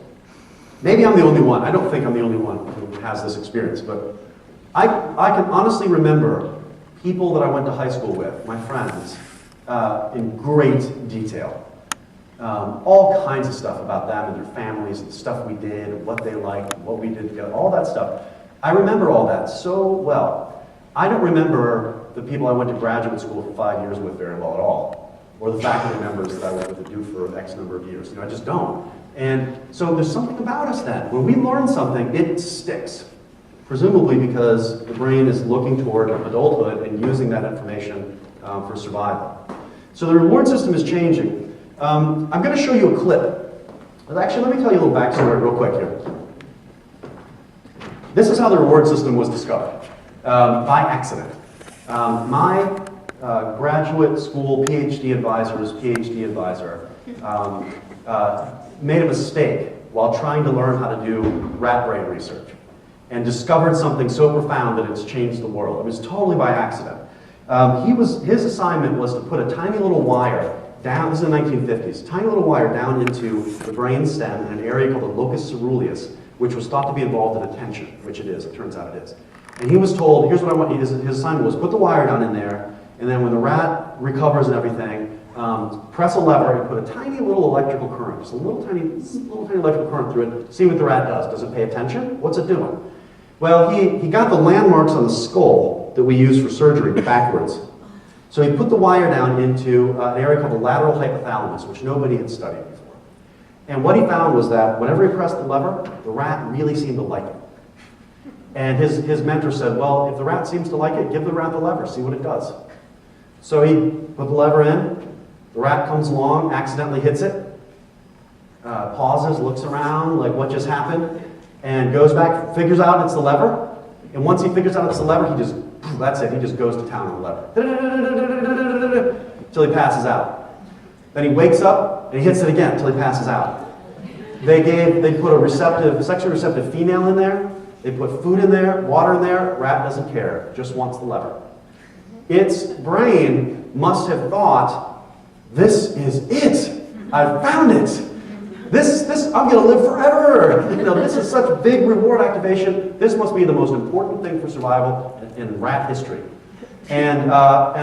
A: maybe I'm the only one. I don't think I'm the only one who has this experience, but I can honestly remember people that I went to high school with, my friends, in great detail. All kinds of stuff about them and their families, and stuff we did, and what they liked, and what we did together, all that stuff. I remember all that so well. I don't remember the people I went to graduate school for 5 years with very well at all, or the faculty members that I went with do for X number of years. You know, I just don't. And so there's something about us then. When we learn something, it sticks. Presumably because the brain is looking toward adulthood and using that information for survival. So the reward system is changing. I'm going to show you a clip. Actually, let me tell you a little backstory real quick here. This is how the reward system was discovered, by accident. My graduate school PhD advisor's PhD advisor made a mistake while trying to learn how to do rat brain research, and discovered something so profound that it's changed the world. It was totally by accident. His assignment was to put a tiny little wire down, this is the 1950s, tiny little wire down into the brain stem in an area called the locus ceruleus, which was thought to be involved in attention, which it is, it turns out it is. And he was told, here's what I want, his assignment was put the wire down in there, and then when the rat recovers and everything, press a lever and put a tiny little electrical current, just a little tiny electrical current through it, see what the rat does. Does it pay attention? What's it doing? Well, he got the landmarks on the skull that we use for surgery backwards. So he put the wire down into an area called the lateral hypothalamus, which nobody had studied before. And what he found was that whenever he pressed the lever, the rat really seemed to like it. And his mentor said, well, if the rat seems to like it, give the rat the lever, see what it does. So he put the lever in, the rat comes along, accidentally hits it, pauses, looks around, like what just happened, and goes back, figures out it's the lever, and once he figures out it's the lever, he just, that's it, he just goes to town on the lever. Until he passes out. Then he wakes up, and he hits it again until he passes out. They put a sexually receptive female in there, they put food in there, water in there, rat doesn't care, just wants the lever. Its brain must have thought, this is it, I've found it. I'm going to live forever. You know, this is such big reward activation. This must be the most important thing for survival in rat history. And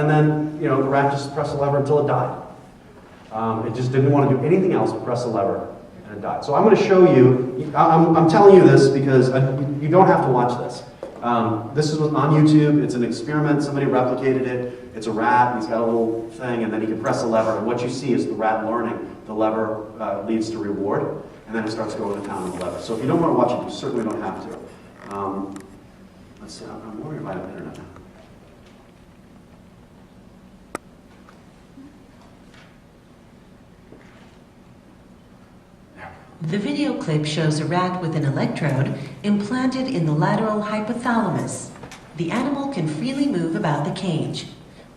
A: then, you know, the rat just pressed the lever until it died. It just didn't want to do anything else but press the lever, and it died. So I'm going to show you. I'm telling you this because you don't have to watch this. This is on YouTube. It's an experiment. Somebody replicated it. It's a rat. He's got a little thing, and then he can press the lever. And what you see is the rat learning. The lever leads to reward, and then it starts going to town on the lever. So if you don't want to watch it, you certainly don't have to. Let's see. I'm worried about the internet now.
C: The video clip shows a rat with an electrode implanted in the lateral hypothalamus. The animal can freely move about the cage.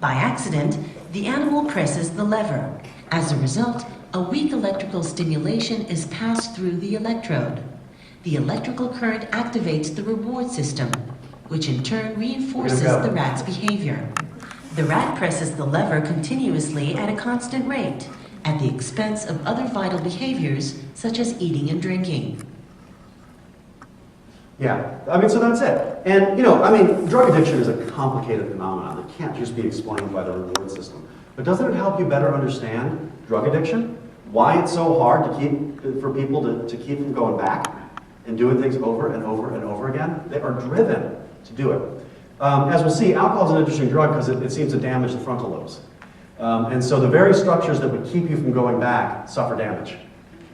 C: By accident, the animal presses the lever. As a result, a weak electrical stimulation is passed through the electrode. The electrical current activates the reward system, which in turn reinforces the rat's behavior. The rat presses the lever continuously at a constant rate, at the expense of other vital behaviors such as eating and drinking.
A: Yeah, I mean, so that's it. And, you know, I mean, drug addiction is a complicated phenomenon. It can't just be explained by the reward system. But doesn't it help you better understand drug addiction? Why it's so hard for people to keep from going back and doing things over and over and over again? They are driven to do it. As we'll see, alcohol is an interesting drug because it seems to damage the frontal lobes. And so the very structures that would keep you from going back suffer damage.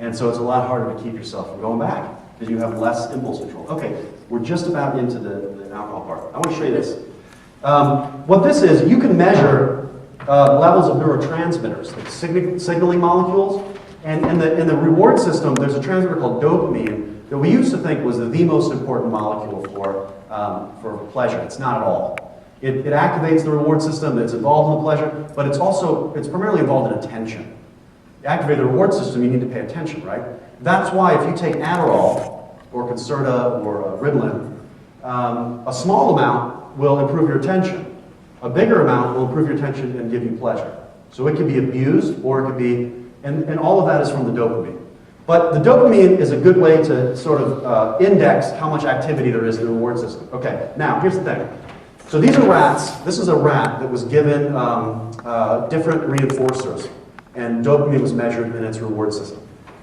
A: And so it's a lot harder to keep yourself from going back because you have less impulse control. Okay, we're just about into the alcohol part. I want to show you this. What this is, you can measure levels of neurotransmitters, like signaling molecules, And in the reward system, there's a transmitter called dopamine that we used to think was the most important molecule for pleasure. It's not at all. It activates the reward system that's involved in the pleasure, but it's primarily involved in attention. To activate the reward system, you need to pay attention, right? That's why if you take Adderall, or Concerta, or Ritalin, a small amount will improve your attention. A bigger amount will improve your attention and give you pleasure. So it can be abused, or it could be, and all of that is from the dopamine. But the dopamine is a good way to sort of index how much activity there is in the reward system. Okay, now here's the thing. So these are rats. This is a rat that was given different reinforcers, and dopamine was measured in its reward system.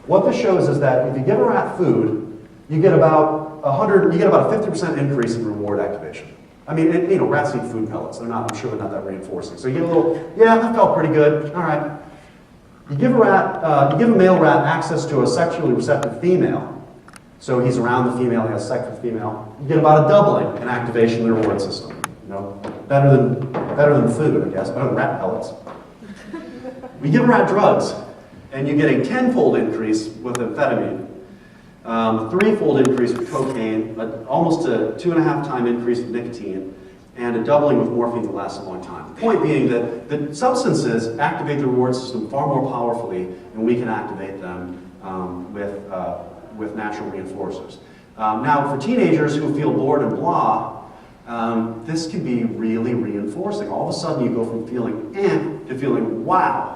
A: What this shows is that if you give a rat food, you get about a 50% increase in reward activation. I mean, rats eat food pellets. I'm sure they're not that reinforcing. So you get a little, yeah, that felt pretty good. All right. You give a male rat access to a sexually receptive female. So he's around the female, he has sex with the female. You get about a doubling in activation in the reward system. Better than food, I guess, better than rat pellets. We give a rat drugs, and you get a 10-fold increase with amphetamine, a 3-fold increase with cocaine, almost a 2.5-time increase with nicotine, and a doubling with morphine that lasts a long time. The point being that the substances activate the reward system far more powerfully than we can activate them with natural reinforcers. Now, for teenagers who feel bored and blah, this can be really reinforcing. All of a sudden, you go from feeling to feeling wow.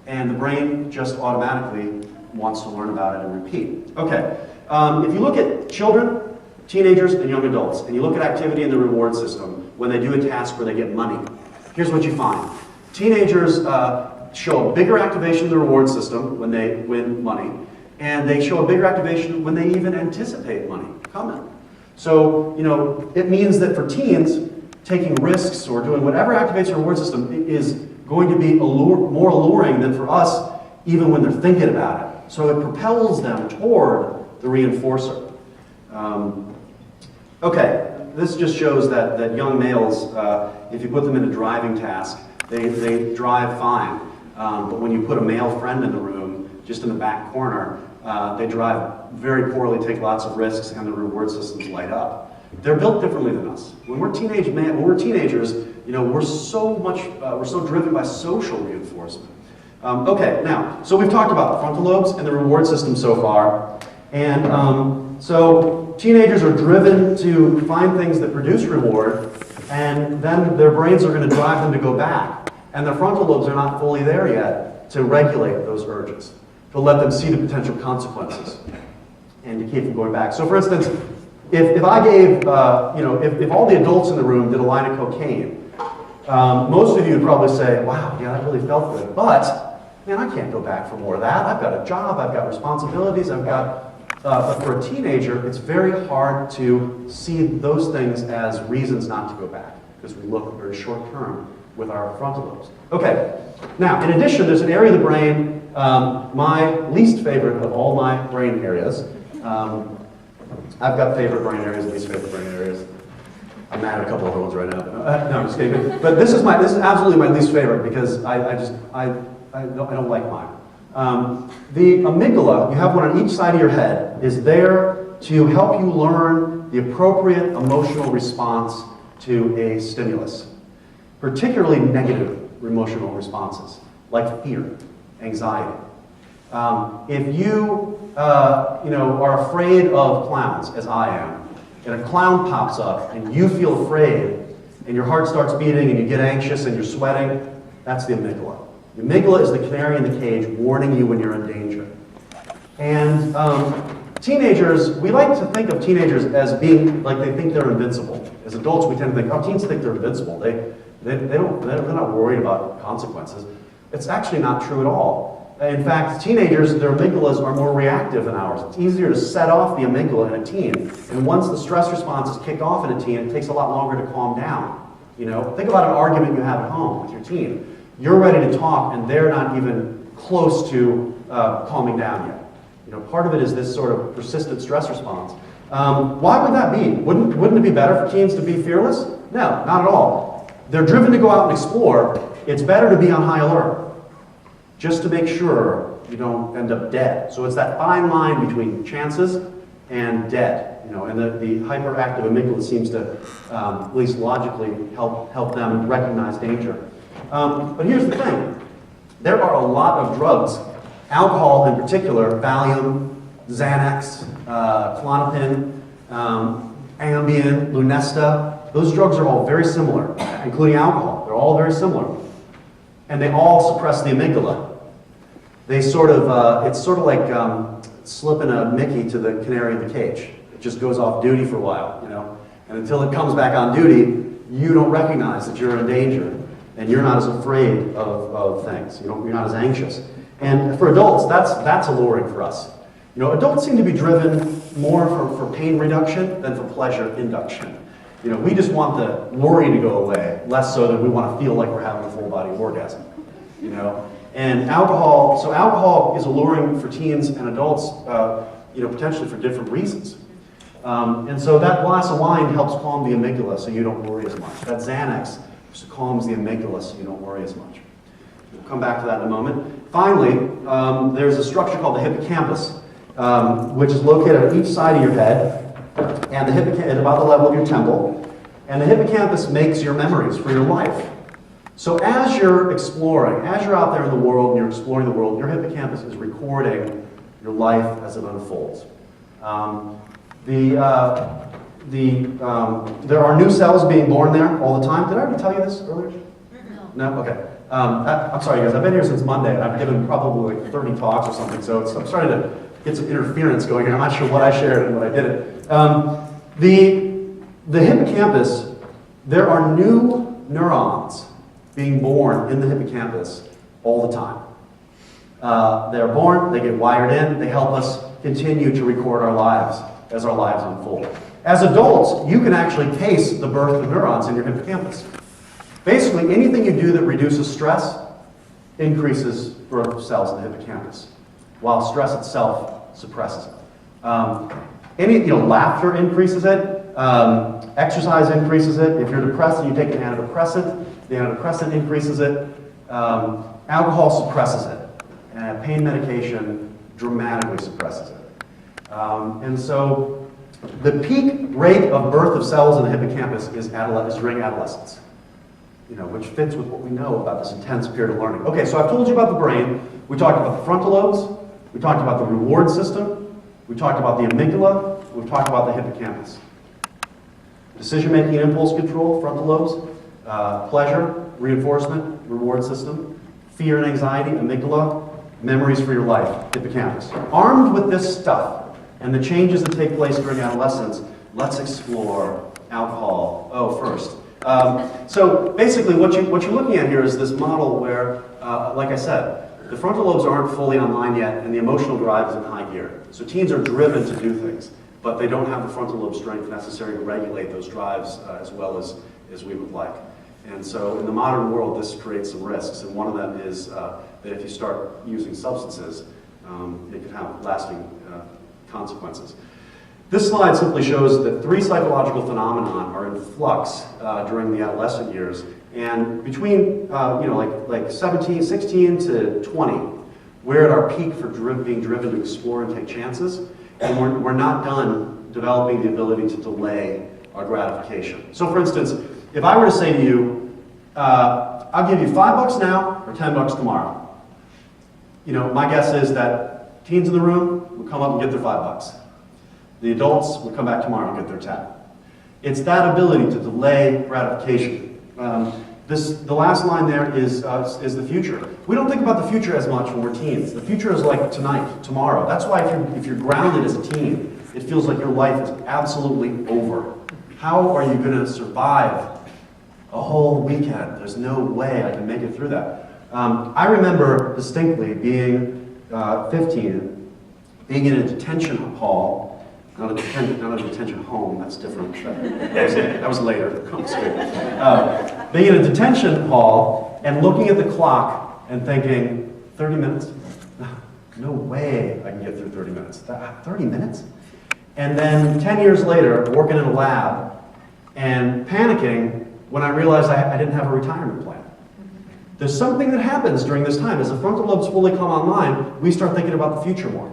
A: And the brain just automatically wants to learn about it and repeat. Okay, if you look at children, teenagers, and young adults, and you look at activity in the reward system when they do a task where they get money, here's what you find. Teenagers show a bigger activation in the reward system when they win money, and they show a bigger activation when they even anticipate money coming. So, it means that for teens, taking risks or doing whatever activates your reward system is going to be more alluring than for us, even when they're thinking about it. So it propels them toward the reinforcer. Okay, this just shows that young males, if you put them in a driving task, they drive fine. But when you put a male friend in the room, just in the back corner, they drive very poorly, take lots of risks, and the reward systems light up. They're built differently than us. When we're teenagers, we're so driven by social reinforcement. Okay, now, so we've talked about the frontal lobes and the reward system so far, and so teenagers are driven to find things that produce reward, and then their brains are going to drive them to go back, and their frontal lobes are not fully there yet to regulate those urges, to let them see the potential consequences, and to keep them going back. So, for instance, if I gave, if all the adults in the room did a line of cocaine, most of you would probably say, wow, yeah, that really felt good, but man, I can't go back for more of that. I've got a job, I've got responsibilities, but for a teenager, it's very hard to see those things as reasons not to go back, because we look very short term with our frontal lobes. Okay, now, in addition, there's an area of the brain, my least favorite of all my brain areas. I've got favorite brain areas and least favorite brain areas. I'm mad at a couple of other ones right now. No, I'm just kidding. But this is absolutely my least favorite because I don't like mine. The amygdala, you have one on each side of your head, is there to help you learn the appropriate emotional response to a stimulus, particularly negative emotional responses, like fear, anxiety. If you are afraid of clowns, as I am, and a clown pops up and you feel afraid and your heart starts beating and you get anxious and you're sweating, that's the amygdala. The amygdala is the canary in the cage warning you when you're in danger. And teenagers, we like to think of teenagers as being like they think they're invincible. As adults, we tend to think, oh, teens think they're invincible. They're not worried about consequences. It's actually not true at all. In fact, teenagers, their amygdalas are more reactive than ours. It's easier to set off the amygdala in a teen. And once the stress response is kicked off in a teen, it takes a lot longer to calm down. Think about an argument you have at home with your teen. You're ready to talk, and they're not even close to calming down yet. Part of it is this sort of persistent stress response. Why would that be? Wouldn't it be better for teens to be fearless? No, not at all. They're driven to go out and explore. It's better to be on high alert, just to make sure you don't end up dead. So it's that fine line between chances and dead, you know, and the hyperactive amygdala seems to, at least logically, help them recognize danger. But here's the thing. There are a lot of drugs, alcohol in particular, Valium, Xanax, Klonopin, Ambien, Lunesta. Those drugs are all very similar, including alcohol. They're all very similar. And they all suppress the amygdala. They sort of, it's sort of like slipping a Mickey to the canary in the cage. It just goes off duty for a while, you know. And until it comes back on duty, you don't recognize that you're in danger. And you're not as afraid of things. You're not as anxious. And for adults, that's alluring for us. You know, adults seem to be driven more for pain reduction than for pleasure induction. You know, we just want the worry to go away, less so that we want to feel like we're having a full body orgasm. You know, and alcohol is alluring for teens and adults, you know, potentially for different reasons. And so that glass of wine helps calm the amygdala so you don't worry as much. That Xanax calms the amygdala so you don't worry as much. We'll come back to that in a moment. Finally, there's a structure called the hippocampus, which is located on each side of your head, and the hippocampus at about the level of your temple. And the hippocampus makes your memories for your life. So as you're exploring, as you're out there in the world and you're exploring the world, your hippocampus is recording your life as it unfolds. There are new cells being born there all the time. Did I already tell you this earlier? No? Okay. I'm sorry, guys. I've been here since Monday, and I've given probably like 30 talks or something, so I'm starting to get some interference going here. I'm not sure what I shared and what I didn't. The hippocampus, there are new neurons being born in the hippocampus all the time. They're born, they get wired in, they help us continue to record our lives as our lives unfold. As adults, you can actually pace the birth of neurons in your hippocampus. Basically, anything you do that reduces stress increases birth of cells in the hippocampus, while stress itself suppresses it. Laughter increases it, exercise increases it. If you're depressed and you take an antidepressant, the antidepressant increases it. Alcohol suppresses it, and pain medication dramatically suppresses it. And so the peak rate of birth of cells in the hippocampus is during adolescence, which fits with what we know about this intense period of learning. Okay, so I've told you about the brain. We talked about the frontal lobes. We talked about the reward system. We talked about the amygdala. We've talked about the hippocampus. Decision-making and impulse control, frontal lobes. Pleasure, reinforcement, reward system. Fear and anxiety, amygdala. Memories for your life, hippocampus. Armed with this stuff and the changes that take place during adolescence, let's explore alcohol. First. So basically what you're looking at here is this model where, like I said, the frontal lobes aren't fully online yet and the emotional drive is in high gear. So teens are driven to do things, but they don't have the frontal lobe strength necessary to regulate those drives as well as we would like. And so in the modern world, this creates some risks, and one of them is that if you start using substances, it can have lasting consequences. This slide simply shows that 3 psychological phenomena are in flux during the adolescent years, and between like 16 to 20, we're at our peak for being driven to explore and take chances, and we're not done developing the ability to delay our gratification. So for instance, if I were to say to you, I'll give you $5 now or $10 tomorrow, my guess is that teens in the room would come up and get their $5. The adults would come back tomorrow and get their 10. It's that ability to delay gratification. The last line there is the future. We don't think about the future as much when we're teens. The future is like tonight, tomorrow. That's why if you're grounded as a teen, it feels like your life is absolutely over. How are you going to survive a whole weekend? There's no way I can make it through that. I remember distinctly being 15, being in a detention hall. Not a detention home, that's different. That was later. Being in a detention hall and looking at the clock and thinking, 30 minutes? No way I can get through 30 minutes. 30 minutes? And then 10 years later, working in a lab and panicking when I realized I didn't have a retirement plan. There's something that happens during this time. As the frontal lobes fully come online, we start thinking about the future more.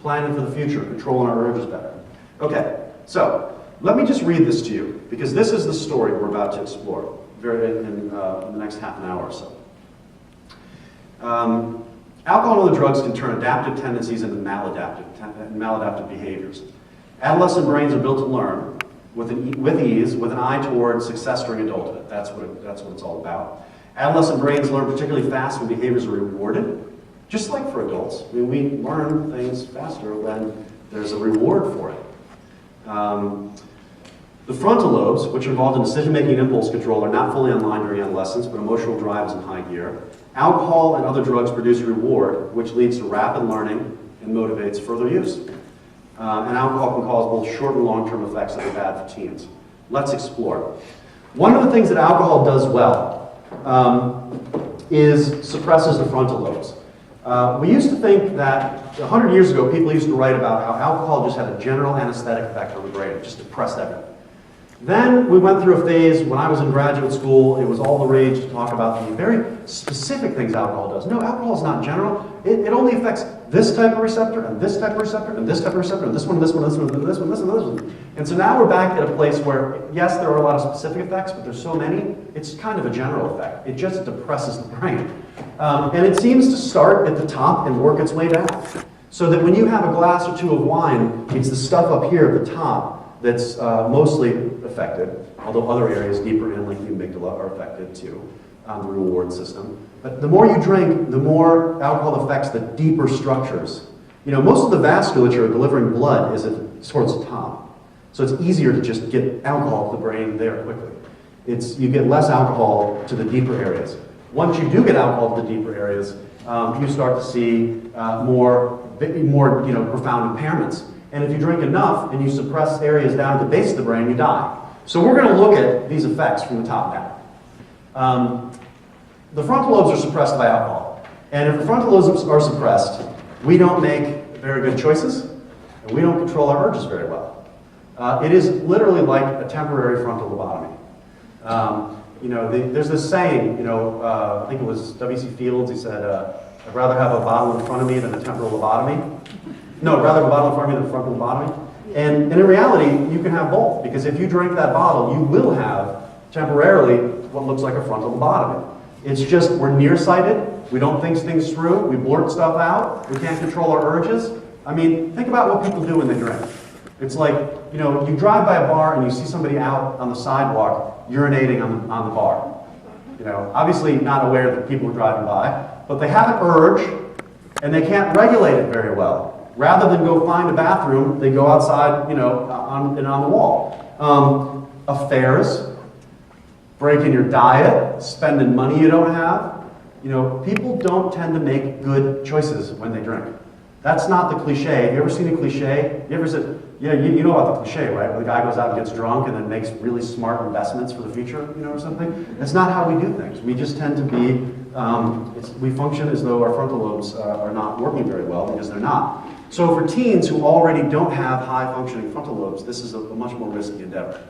A: Planning for the future, controlling our urges better. Okay, so let me just read this to you, because this is the story we're about to explore in the next half an hour or so. Alcohol and other drugs can turn adaptive tendencies into maladaptive behaviors. Adolescent brains are built to learn with ease, with an eye toward success during adulthood. That's what it's all about. Adolescent brains learn particularly fast when behaviors are rewarded, just like for adults. I mean, we learn things faster when there's a reward for it. The frontal lobes, which are involved in decision-making and impulse control, are not fully online during adolescence, but emotional drive is in high gear. Alcohol and other drugs produce reward, which leads to rapid learning and motivates further use. And alcohol can cause both short and long-term effects that are bad for teens. Let's explore. One of the things that alcohol does well is suppresses the frontal lobes. We used to think that 100 years ago, people used to write about how alcohol just had a general anesthetic effect on the brain. It just depressed everything. Then we went through a phase when I was in graduate school. It was all the rage to talk about the very specific things alcohol does. No, alcohol is not general. It only affects this type of receptor, and this type of receptor, and this type of receptor, and this one, this one, this one, this one, this one, this one. And so now we're back at a place where, yes, there are a lot of specific effects, but there's so many, it's kind of a general effect. It just depresses the brain. And it seems to start at the top and work its way down. So that when you have a glass or two of wine, it's the stuff up here at the top that's mostly affected, although other areas deeper in, like the amygdala, are affected too, the reward system. But the more you drink, the more alcohol affects the deeper structures. You know, most of the vasculature delivering blood is towards the top. So it's easier to just get alcohol to the brain there quickly. You get less alcohol to the deeper areas. Once you do get alcohol to the deeper areas, you start to see more profound impairments. And if you drink enough and you suppress areas down at the base of the brain, you die. So we're going to look at these effects from the top down. The frontal lobes are suppressed by alcohol. And if the frontal lobes are suppressed, we don't make very good choices, and we don't control our urges very well. It is literally like a temporary frontal lobotomy. There's this saying, I think it was W.C. Fields, he said, I'd rather have a bottle in front of me than a temporal lobotomy. No, I'd rather have a bottle in front of me than a frontal lobotomy. And in reality, you can have both, because if you drink that bottle, you will have temporarily what looks like a frontal lobotomy. It's just we're nearsighted, we don't think things through, we blurt stuff out, we can't control our urges. I mean, think about what people do when they drink. It's like, you drive by a bar and you see somebody out on the sidewalk urinating on the bar. Obviously not aware that people are driving by, but they have an urge and they can't regulate it very well. Rather than go find a bathroom, they go outside, on the wall. Affairs, breaking your diet, spending money you don't have. People don't tend to make good choices when they drink. That's not the cliche. Have you ever seen a cliche? You ever said, yeah, you know about the cliche, right? Where the guy goes out and gets drunk and then makes really smart investments for the future, or something? That's not how we do things. We just tend to be, we function as though our frontal lobes are not working very well, because they're not. So for teens who already don't have high-functioning frontal lobes, this is a much more risky endeavor.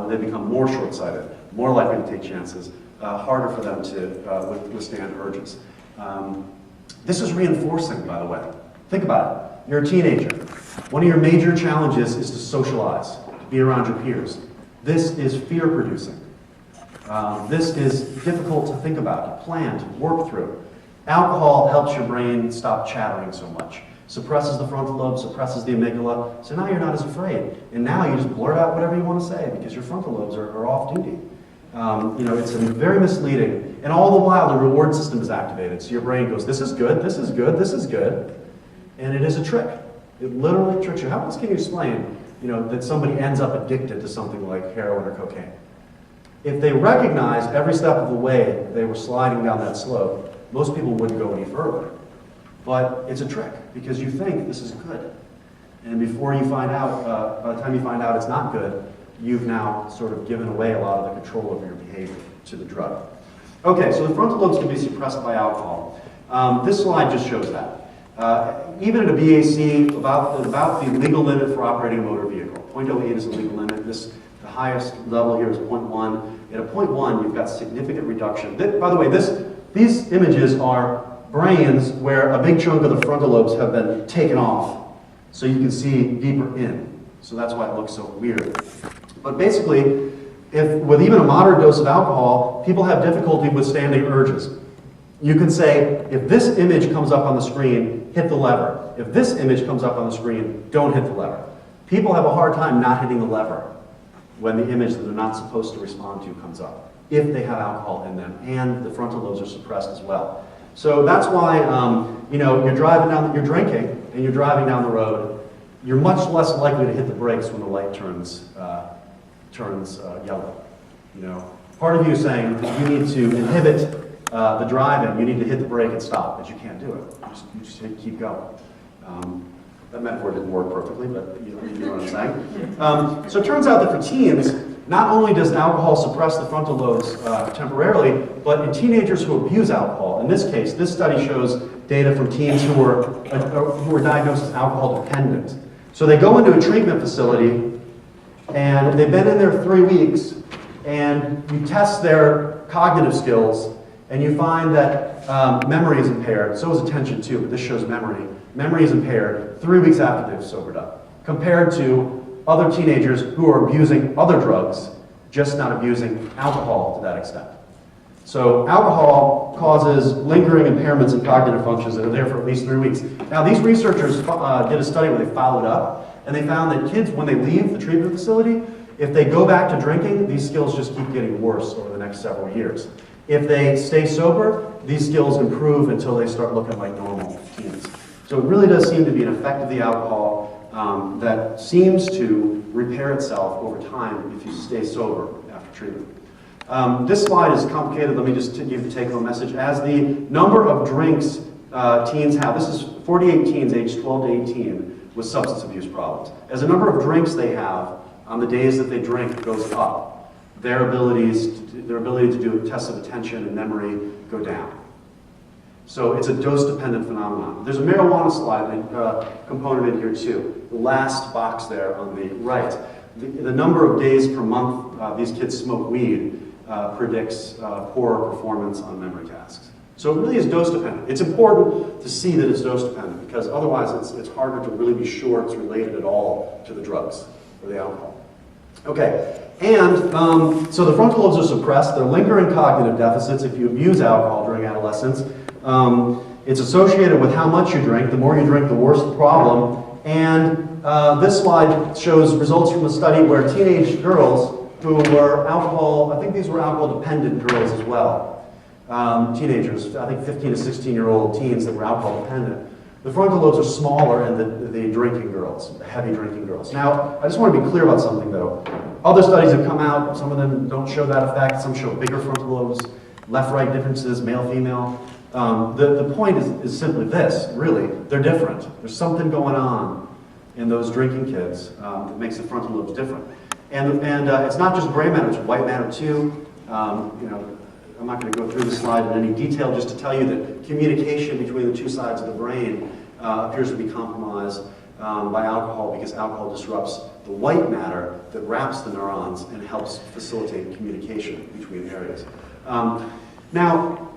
A: They become more short-sighted, more likely to take chances, harder for them to withstand urges. This is reinforcing, by the way. Think about it. You're a teenager. One of your major challenges is to socialize, to be around your peers. This is fear-producing. This is difficult to think about, to plan, to work through. Alcohol helps your brain stop chattering so much. Suppresses the frontal lobe, suppresses the amygdala, so now you're not as afraid. And now you just blurt out whatever you want to say because your frontal lobes are off duty. It's very misleading. And all the while the reward system is activated. So your brain goes, this is good, this is good, this is good. And it is a trick. It literally tricks you. How else can you explain, that somebody ends up addicted to something like heroin or cocaine? If they recognized every step of the way they were sliding down that slope, most people wouldn't go any further. But it's a trick, because you think this is good. And before you find out, by the time you find out it's not good, you've now sort of given away a lot of the control over your behavior to the drug. Okay, so the frontal lobes can be suppressed by alcohol. This slide just shows that. Even at a BAC, about the legal limit for operating a motor vehicle. 0.08 is the legal limit. The highest level here is 0.1. At a 0.1, you've got significant reduction. By the way, this These images are brains where a big chunk of the frontal lobes have been taken off, so you can see deeper in. So that's why it looks so weird. But basically, if with even a moderate dose of alcohol, people have difficulty withstanding urges. You can say, if this image comes up on the screen, hit the lever. If this image comes up on the screen, don't hit the lever. People have a hard time not hitting the lever when the image that they're not supposed to respond to comes up, if they have alcohol in them, and the frontal lobes are suppressed as well. So that's why, you know, you're drinking, and you're driving down the road, you're much less likely to hit the brakes when the light turns yellow. You know, part of you is saying you need to inhibit the driving, you need to hit the brake and stop, but you can't do it. You just keep going. That metaphor didn't work perfectly, but you know what I'm saying. So it turns out that for teens, not only does alcohol suppress the frontal lobes temporarily, but in teenagers who abuse alcohol, in this case, this study shows data from teens who were diagnosed as alcohol dependent. So they go into a treatment facility, and they've been in there 3 weeks, and you test their cognitive skills, and you find that memory is impaired. So is attention too, but this shows memory. Memory is impaired 3 weeks after they've sobered up, compared to other teenagers who are abusing other drugs, just not abusing alcohol to that extent. So alcohol causes lingering impairments in cognitive functions that are there for at least 3 weeks. Now these researchers did a study where they followed up, and they found that kids, when they leave the treatment facility, if they go back to drinking, these skills just keep getting worse over the next several years. If they stay sober, these skills improve until they start looking like normal teens. So it really does seem to be an effect of the alcohol that seems to repair itself over time if you stay sober after treatment. This slide is complicated. Let me just give the take-home message. As the number of drinks teens have, this is 48 teens aged 12 to 18 with substance abuse problems. As the number of drinks they have on the days that they drink goes up, their ability to do tests of attention and memory go down. So it's a dose-dependent phenomenon. There's a marijuana slide component in here too. The last box there on the right. The number of days per month these kids smoke weed predicts poorer performance on memory tasks. So it really is dose-dependent. It's important to see that it's dose-dependent because otherwise it's harder to really be sure it's related at all to the drugs or the alcohol. Okay, and so the frontal lobes are suppressed. There are lingering cognitive deficits if you abuse alcohol during adolescence. It's associated with how much you drink. The more you drink, the worse the problem. And this slide shows results from a study where teenage girls who were alcohol, I think these were alcohol-dependent girls as well. Teenagers, I think 15 to 16-year-old teens that were alcohol-dependent. The frontal lobes are smaller in the drinking girls, the heavy drinking girls. Now, I just want to be clear about something though. Other studies have come out, some of them don't show that effect, some show bigger frontal lobes, left-right differences, male-female. The point is simply this, really, they're different. There's something going on in those drinking kids that makes the frontal lobes different. And it's not just gray matter, it's white matter too. You know, I'm not going to go through the slide in any detail, just to tell you that communication between the two sides of the brain appears to be compromised by alcohol because alcohol disrupts the white matter that wraps the neurons and helps facilitate communication between areas. Now,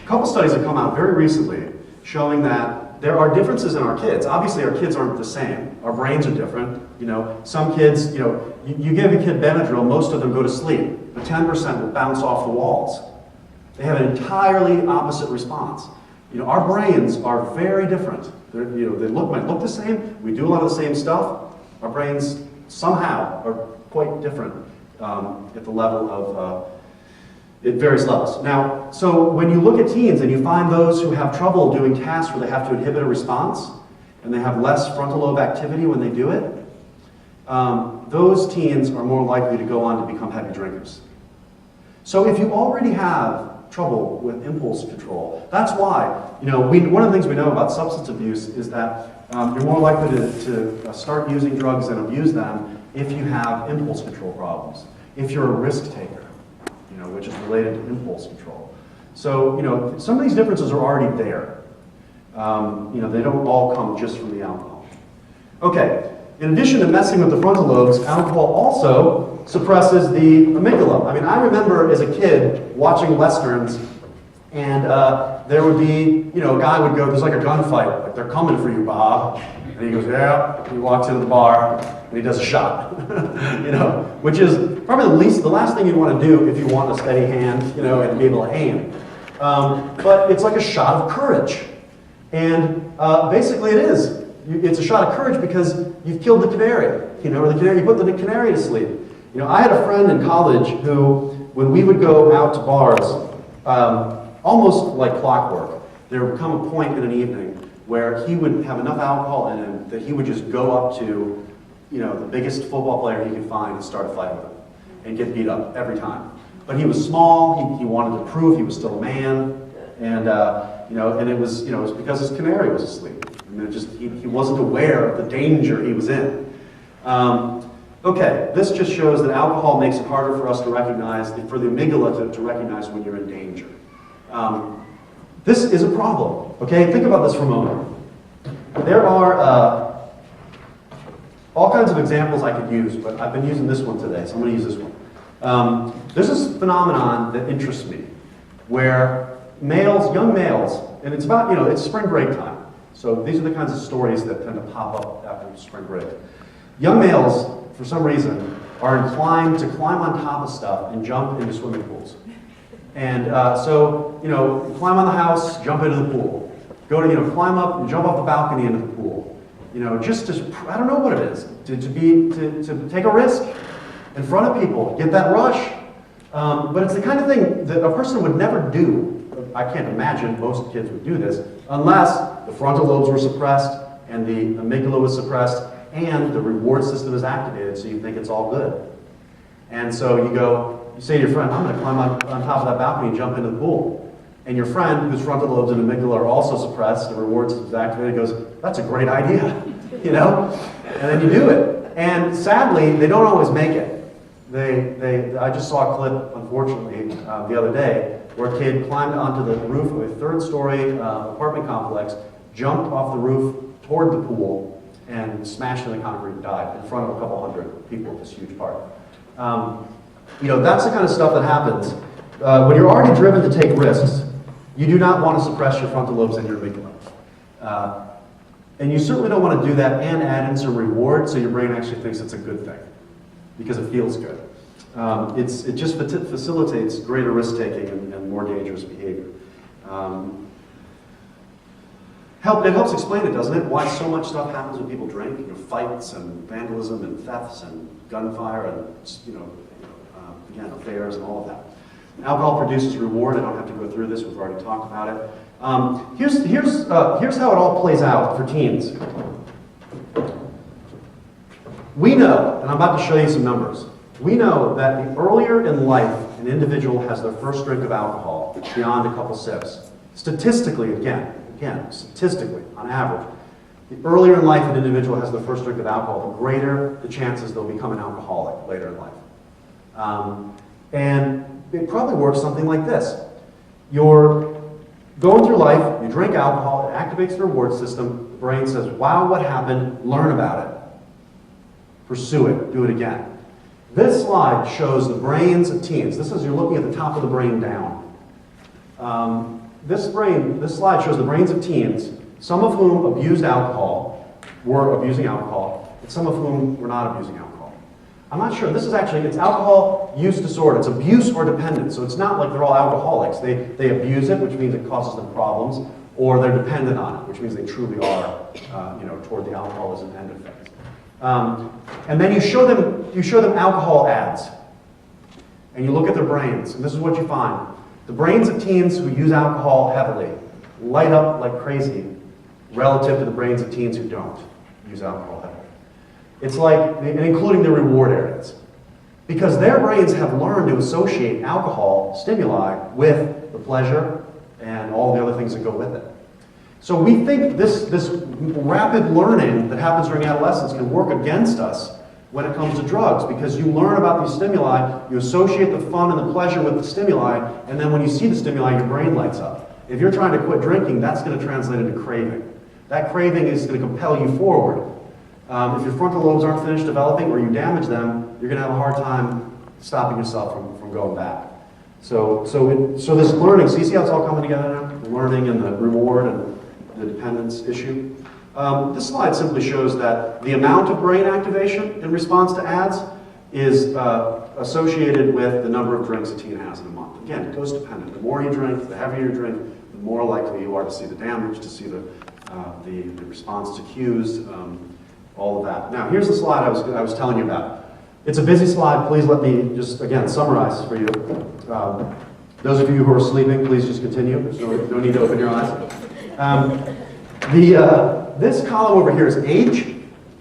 A: a couple studies have come out very recently showing that there are differences in our kids. Obviously, our kids aren't the same. Our brains are different. You know, some kids, you know, you give a kid Benadryl, most of them go to sleep, but 10% will bounce off the walls. They have an entirely opposite response. You know, our brains are very different. You know, they might look the same. We do a lot of the same stuff. Our brains somehow are quite different at the level of at various levels. Now, so when you look at teens and you find those who have trouble doing tasks where they have to inhibit a response and they have less frontal lobe activity when they do it, those teens are more likely to go on to become heavy drinkers. So if you already have trouble with impulse control, that's why, you know, one of the things we know about substance abuse is that you're more likely to start using drugs and abuse them if you have impulse control problems, if you're a risk taker, you know, which is related to impulse control. So, you know, some of these differences are already there. You know, they don't all come just from the alcohol. Okay, in addition to messing with the frontal lobes, alcohol also suppresses the amygdala. I mean, I remember as a kid watching Westerns And there would be, you know, a guy would go, there's like a gunfight, like they're coming for you, Bob. And he goes, yeah. He walks into the bar and he does a shot, you know, which is probably the last thing you want to do if you want a steady hand, you know, and be able to aim. But it's like a shot of courage. And basically it is. It's a shot of courage because you've killed the canary, you know, or the canary, you put the canary to sleep. You know, I had a friend in college who, when we would go out to bars, almost like clockwork, there would come a point in an evening where he would have enough alcohol in him that he would just go up to, you know, the biggest football player he could find and start a fight with him and get beat up every time. But he was small, he wanted to prove he was still a man, and you know, and it was, you know, it was because his canary was asleep. I mean, he wasn't aware of the danger he was in. Okay, this just shows that alcohol makes it harder for us to recognize, for the amygdala to recognize when you're in danger. This is a problem, okay? Think about this for a moment. There are all kinds of examples I could use, but I've been using this one today, so I'm going to use this one. There's this phenomenon that interests me, where males, young males, and it's about, you know, it's spring break time. So these are the kinds of stories that tend to pop up after spring break. Young males, for some reason, are inclined to climb on top of stuff and jump into swimming pools. And so, you know, climb on the house, jump into the pool. Go to, you know, climb up and jump off the balcony into the pool. You know, just I don't know what it is, to take a risk in front of people, get that rush. But it's the kind of thing that a person would never do. I can't imagine most kids would do this unless the frontal lobes were suppressed and the amygdala was suppressed and the reward system is activated, so you think it's all good. And so you say to your friend, I'm going to climb on top of that balcony and jump into the pool. And your friend, whose frontal lobes and amygdala are also suppressed, the reward system is activated, goes, that's a great idea, you know? And then you do it. And sadly, they don't always make it. I just saw a clip, unfortunately, the other day, where a kid climbed onto the roof of a third-story apartment complex, jumped off the roof toward the pool, and smashed into the concrete and died in front of a couple hundred people at this huge park. You know, that's the kind of stuff that happens. When you're already driven to take risks, you do not want to suppress your frontal lobes and your amygdala. And you certainly don't want to do that and add in some reward so your brain actually thinks it's a good thing, because it feels good. It just facilitates greater risk-taking and more dangerous behavior. It helps explain it, doesn't it? Why so much stuff happens when people drink. You know, fights and vandalism and thefts and gunfire and, you know, again, affairs and all of that. Alcohol produces reward. I don't have to go through this. We've already talked about it. Here's how it all plays out for teens. We know, and I'm about to show you some numbers, we know that the earlier in life an individual has their first drink of alcohol, beyond a couple sips, statistically, again, statistically, on average, the earlier in life an individual has their first drink of alcohol, the greater the chances they'll become an alcoholic later in life. And it probably works something like this. You're going through life, you drink alcohol, it activates the reward system, the brain says, wow, what happened? Learn about it. Pursue it, do it again. This slide shows the brains of teens. This is, you're looking at the top of the brain down. This slide shows the brains of teens, some of whom abused alcohol, were abusing alcohol, and some of whom were not abusing alcohol. I'm not sure, it's alcohol use disorder. It's abuse or dependence, so it's not like they're all alcoholics. They abuse it, which means it causes them problems, or they're dependent on it, which means they truly are, toward the alcoholism end of things. And then you show them alcohol ads, and you look at their brains, and this is what you find. The brains of teens who use alcohol heavily light up like crazy relative to the brains of teens who don't use alcohol heavily. It's like, and including the reward areas. Because their brains have learned to associate alcohol stimuli with the pleasure and all the other things that go with it. So we think this rapid learning that happens during adolescence can work against us when it comes to drugs, because you learn about these stimuli, you associate the fun and the pleasure with the stimuli, and then when you see the stimuli, your brain lights up. If you're trying to quit drinking, that's going to translate into craving. That craving is going to compel you forward. If your frontal lobes aren't finished developing or you damage them, you're going to have a hard time stopping yourself from going back. So this learning, so you see how it's all coming together now? The learning and the reward and the dependence issue. This slide simply shows that the amount of brain activation in response to ads is associated with the number of drinks a teen has in a month. Again, it goes dependent. The more you drink, the heavier you drink, the more likely you are to see the damage, to see the response to cues, all of that. Now, here's the slide I was telling you about. It's a busy slide. Please let me just, again, summarize for you. Those of you who are sleeping, please just continue. There's no need to open your eyes. This column over here is age.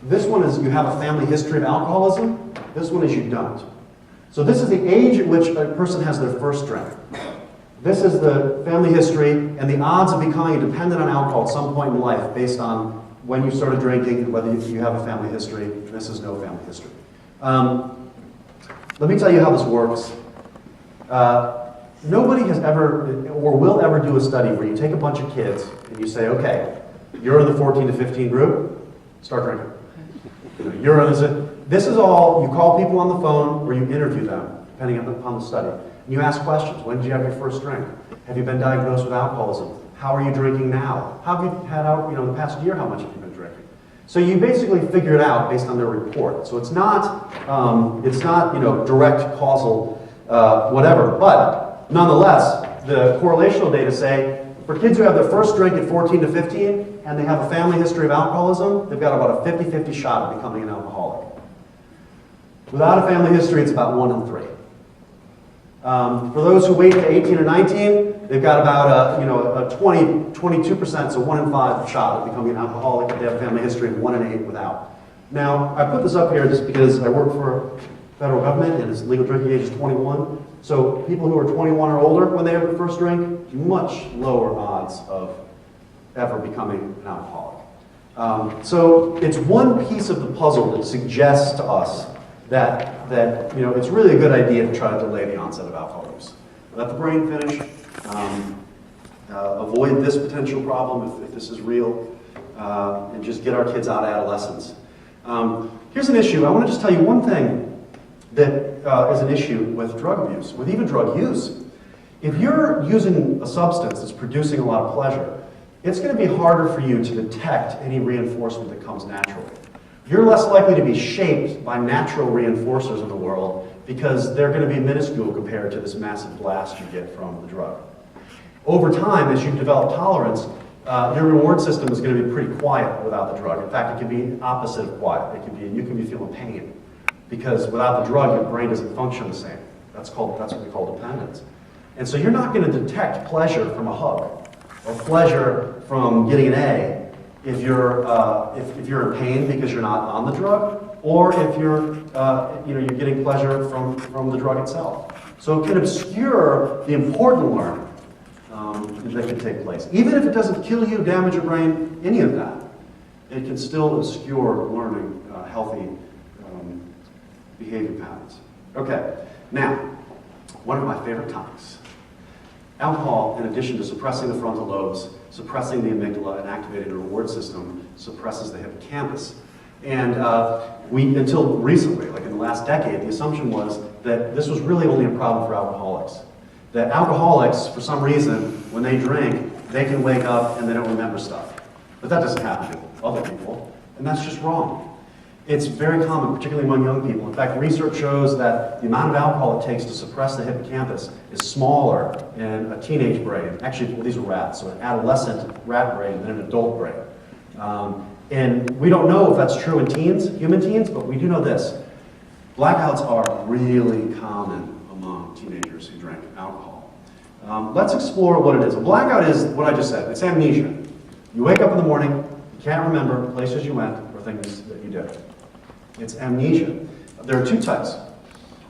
A: This one is you have a family history of alcoholism. This one is you don't. So this is the age at which a person has their first drink. This is the family history and the odds of becoming dependent on alcohol at some point in life based on when you started drinking and whether you have a family history. This is no family history. Let me tell you how this works. Nobody has ever or will ever do a study where you take a bunch of kids and you say, okay, you're in the 14 to 15 group, start drinking. This is all, you call people on the phone or you interview them, depending upon the study. And you ask questions. When did you have your first drink? Have you been diagnosed with alcoholism? How are you drinking now? How have you had out, in the past year, how much have you been drinking? So you basically figure it out based on their report. So it's not direct causal whatever, but nonetheless, the correlational data say for kids who have their first drink at 14 to 15 and they have a family history of alcoholism, they've got about a 50-50 shot of becoming an alcoholic. Without a family history, it's about 1 in 3. For those who wait to 18 or 19, they've got about a 22%, so 1 in 5 shot of becoming an alcoholic if they have a family history, and 1 in 8 without. Now, I put this up here just because I work for federal government and its legal drinking age is 21. So people who are 21 or older when they have their first drink, much lower odds of ever becoming an alcoholic. So it's one piece of the puzzle that suggests to us that it's really a good idea to try to delay the onset of alcohol use. Let the brain finish, avoid this potential problem if this is real, and just get our kids out of adolescence. Here's an issue. I want to just tell you one thing that is an issue with drug abuse, with even drug use. If you're using a substance that's producing a lot of pleasure, it's going to be harder for you to detect any reinforcement that comes naturally. You're less likely to be shaped by natural reinforcers in the world because they're going to be minuscule compared to this massive blast you get from the drug. Over time, as you develop tolerance, your reward system is going to be pretty quiet without the drug. In fact, it can be opposite of quiet. You can be feeling pain because without the drug, your brain doesn't function the same. That's what we call dependence. And so you're not going to detect pleasure from a hug or pleasure from getting an A if you're in pain because you're not on the drug, or if you're getting pleasure from the drug itself. So it can obscure the important learning that can take place. Even if it doesn't kill you, damage your brain, any of that, it can still obscure learning healthy behavior patterns. Okay, now, one of my favorite topics. Alcohol, in addition to suppressing the frontal lobes, suppressing the amygdala and activating the reward system, suppresses the hippocampus. And until recently, like in the last decade, the assumption was that this was really only a problem for alcoholics. That alcoholics, for some reason, when they drink, they can wake up and they don't remember stuff. But that doesn't happen to other people, and that's just wrong. It's very common, particularly among young people. In fact, research shows that the amount of alcohol it takes to suppress the hippocampus is smaller in a teenage brain. Actually, well, these are rats, so an adolescent rat brain than an adult brain. And we don't know if that's true in teens, human teens, but we do know this. Blackouts are really common among teenagers who drink alcohol. Let's explore what it is. A blackout is what I just said. It's amnesia. You wake up in the morning, you can't remember places you went or things that you did. It's amnesia. There are two types.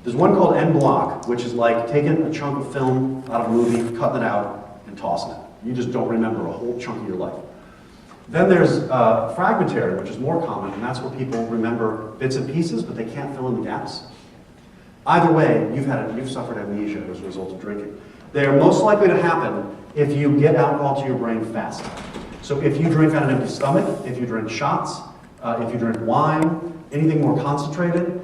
A: There's one called en bloc, which is like taking a chunk of film out of a movie, cutting it out, and tossing it. You just don't remember a whole chunk of your life. Then there's fragmentary, which is more common, and that's where people remember bits and pieces, but they can't fill in the gaps. Either way, you've suffered amnesia as a result of drinking. They are most likely to happen if you get alcohol to your brain fast. So if you drink on an empty stomach, if you drink shots, if you drink wine, anything more concentrated,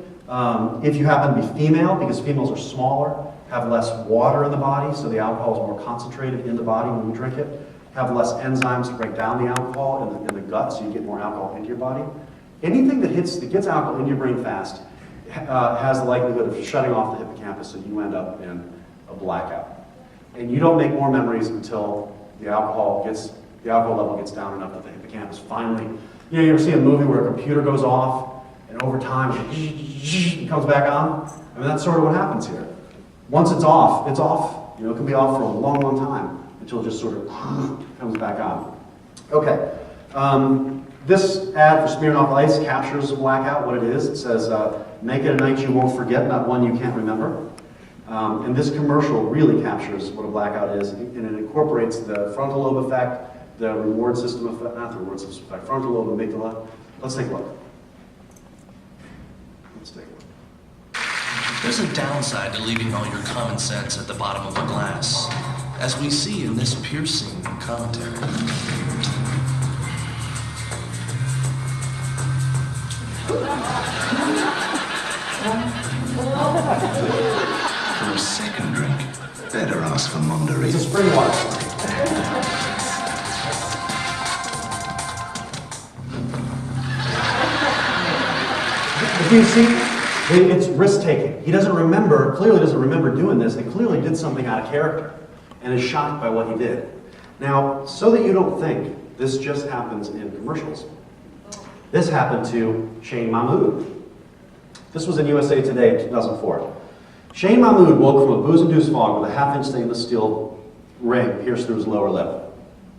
A: if you happen to be female, because females are smaller, have less water in the body, so the alcohol is more concentrated in the body when you drink it, have less enzymes to break down the alcohol in the gut, so you get more alcohol into your body. Anything that gets alcohol into your brain fast has the likelihood of shutting off the hippocampus, so you end up in a blackout. And you don't make more memories until the alcohol level gets down enough that the hippocampus finally, you ever see a movie where a computer goes off and over time it comes back on? I mean, that's sort of what happens here. Once it's off, it's off. It can be off for a long, long time until it just sort of comes back on. Okay. This ad for Smirnoff Ice captures a blackout, what it is. It says, make it a night you won't forget, not one you can't remember. And this commercial really captures what a blackout is, and it incorporates the frontal lobe effect, the reward system effect, not the reward system effect, frontal lobe, amygdala. Let's take a look. Let's take a look.
D: There's a downside to leaving all your common sense at the bottom of a glass, as we see in this piercing commentary.
E: For a second drink, better ask for Mondery.
A: It's a spring water. If you see, it's risk-taking. He doesn't remember, clearly doesn't remember doing this, and clearly did something out of character, and is shocked by what he did. Now, so that you don't think this just happens in commercials, this happened to Shane Mahmood. This was in USA Today in 2004. Shane Mahmood woke from a booze-induced fog with a half-inch stainless steel ring pierced through his lower lip.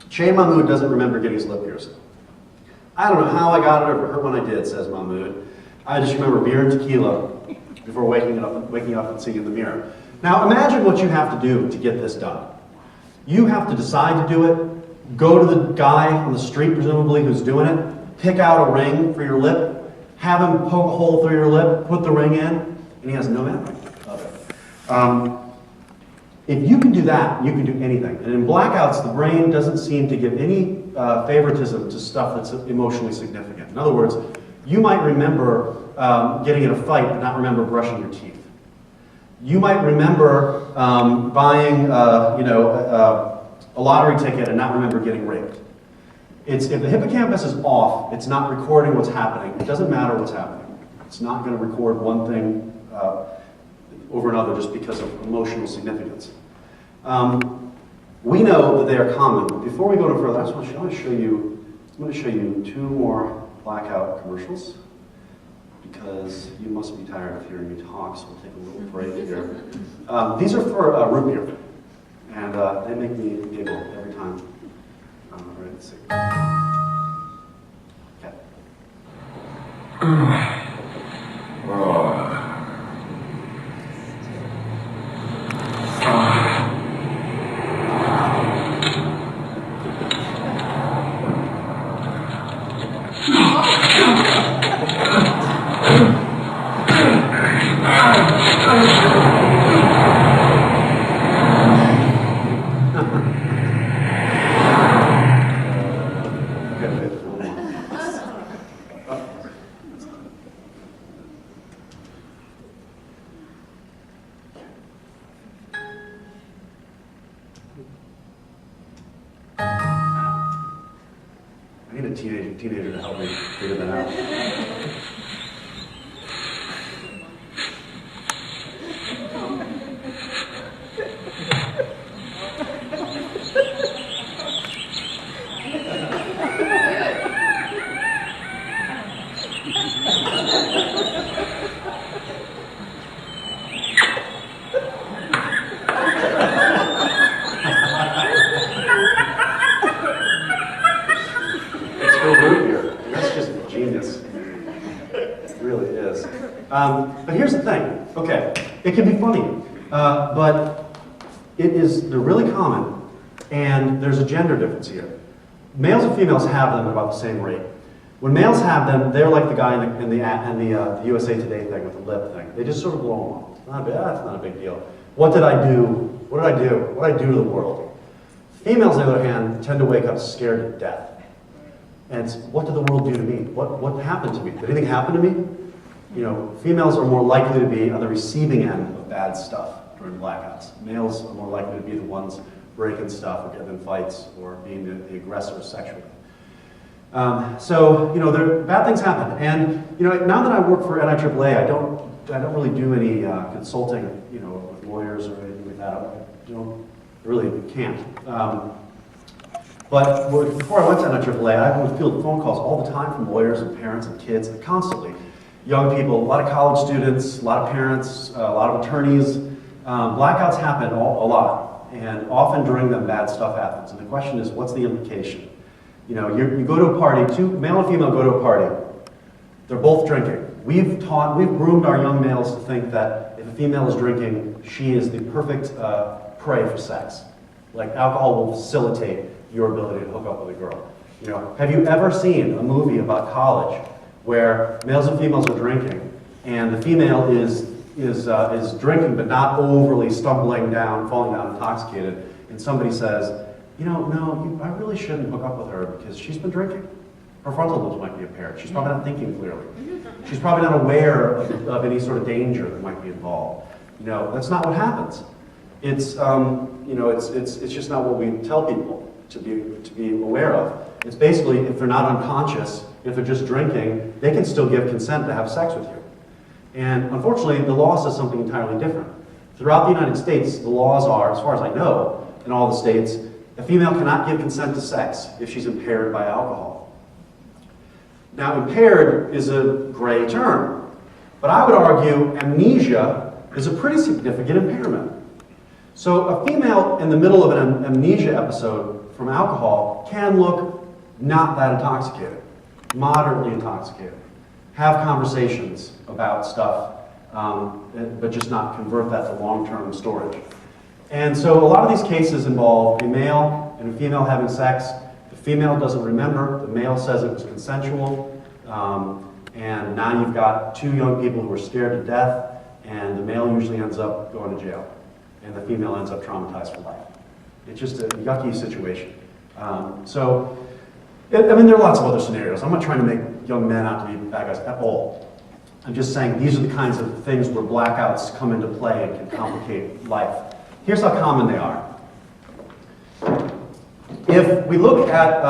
A: Shane Mahmood doesn't remember getting his lip pierced. I don't know how I got it or if it hurt when I did, says Mahmood. I just remember beer and tequila before waking up and seeing in the mirror. Now imagine what you have to do to get this done. You have to decide to do it, go to the guy on the street, presumably, who's doing it, pick out a ring for your lip, have him poke a hole through your lip, put the ring in, and he has no memory of it. If you can do that, you can do anything. And in blackouts, the brain doesn't seem to give any favoritism to stuff that's emotionally significant. In other words, you might remember getting in a fight but not remember brushing your teeth. You might remember buying a lottery ticket and not remember getting raped. If the hippocampus is off, it's not recording what's happening. It doesn't matter what's happening. It's not going to record one thing over another just because of emotional significance. We know that they are common. But before we go no further, I'm going to show you two more blackout commercials because you must be tired of hearing me talk, so we'll take a little break here. These are for root beer, and they make me giggle every time. Right, let's see. I need a teenager to help me figure that out. But here's the thing, okay, it can be funny, but they're really common, and there's a gender difference here. Males and females have them at about the same rate. When males have them, they're like the guy in the USA Today thing with the lip thing. They just sort of blow them off. That's not a big deal. What did I do? What did I do? What did I do to the world? Females, on the other hand, tend to wake up scared to death. And it's, what did the world do to me? What happened to me? Did anything happen to me? Females are more likely to be on the receiving end of bad stuff. during blackouts. Males are more likely to be the ones breaking stuff or getting in fights or being the aggressor sexually. So, bad things happen. And, now that I work for NIAAA, I don't really do any consulting, with lawyers or anything like that. I really can't. But before I went to NIAAA, I would field phone calls all the time from lawyers and parents and kids, and constantly. Young people, a lot of college students, a lot of parents, a lot of attorneys. Blackouts happen a lot, and often during them bad stuff happens. And the question is, what's the implication? You go to a party, two, male and female go to a party, they're both drinking. We've groomed our young males to think that if a female is drinking, she is the perfect prey for sex. Like alcohol will facilitate your ability to hook up with a girl. Have you ever seen a movie about college where males and females are drinking, and the female is drinking but not overly stumbling down, falling down intoxicated, and somebody says, no, I really shouldn't hook up with her because she's been drinking. Her frontal lobes might be impaired. She's probably not thinking clearly. She's probably not aware of any sort of danger that might be involved. That's not what happens. It's just not what we tell people to be aware of. It's basically, if they're not unconscious, if they're just drinking, they can still give consent to have sex with you. And unfortunately, the law says something entirely different. Throughout the United States, the laws are, as far as I know, in all the states, a female cannot give consent to sex if she's impaired by alcohol. Now, impaired is a gray term, but I would argue amnesia is a pretty significant impairment. So a female in the middle of an amnesia episode from alcohol can look not that intoxicated, moderately intoxicated, have conversations about stuff, but just not convert that to long-term storage. And so a lot of these cases involve a male and a female having sex. The female doesn't remember, the male says it was consensual, and now you've got two young people who are scared to death, and the male usually ends up going to jail, and the female ends up traumatized for life. It's just a yucky situation. There are lots of other scenarios. I'm not trying to make young men out to be bad guys at all. I'm just saying these are the kinds of things where blackouts come into play and can complicate life. Here's how common they are. If we look at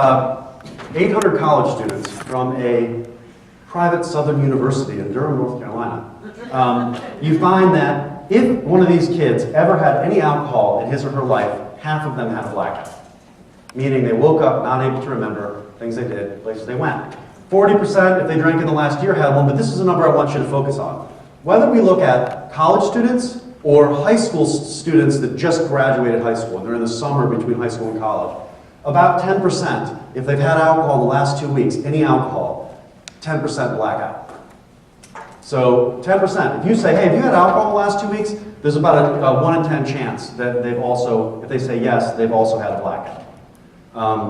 A: 800 college students from a private southern university in Durham, North Carolina, you find that if one of these kids ever had any alcohol in his or her life, half of them had a blackout. Meaning they woke up not able to remember things they did, places they went. 40% if they drank in the last year had one, but this is a number I want you to focus on. Whether we look at college students or high school students that just graduated high school and they're in the summer between high school and college, about 10%, if they've had alcohol in the last 2 weeks, any alcohol, 10% blackout. So 10%. If you say, hey, have you had alcohol in the last 2 weeks? There's about a 1 in 10 chance that they've also, if they say yes, they've also had a blackout.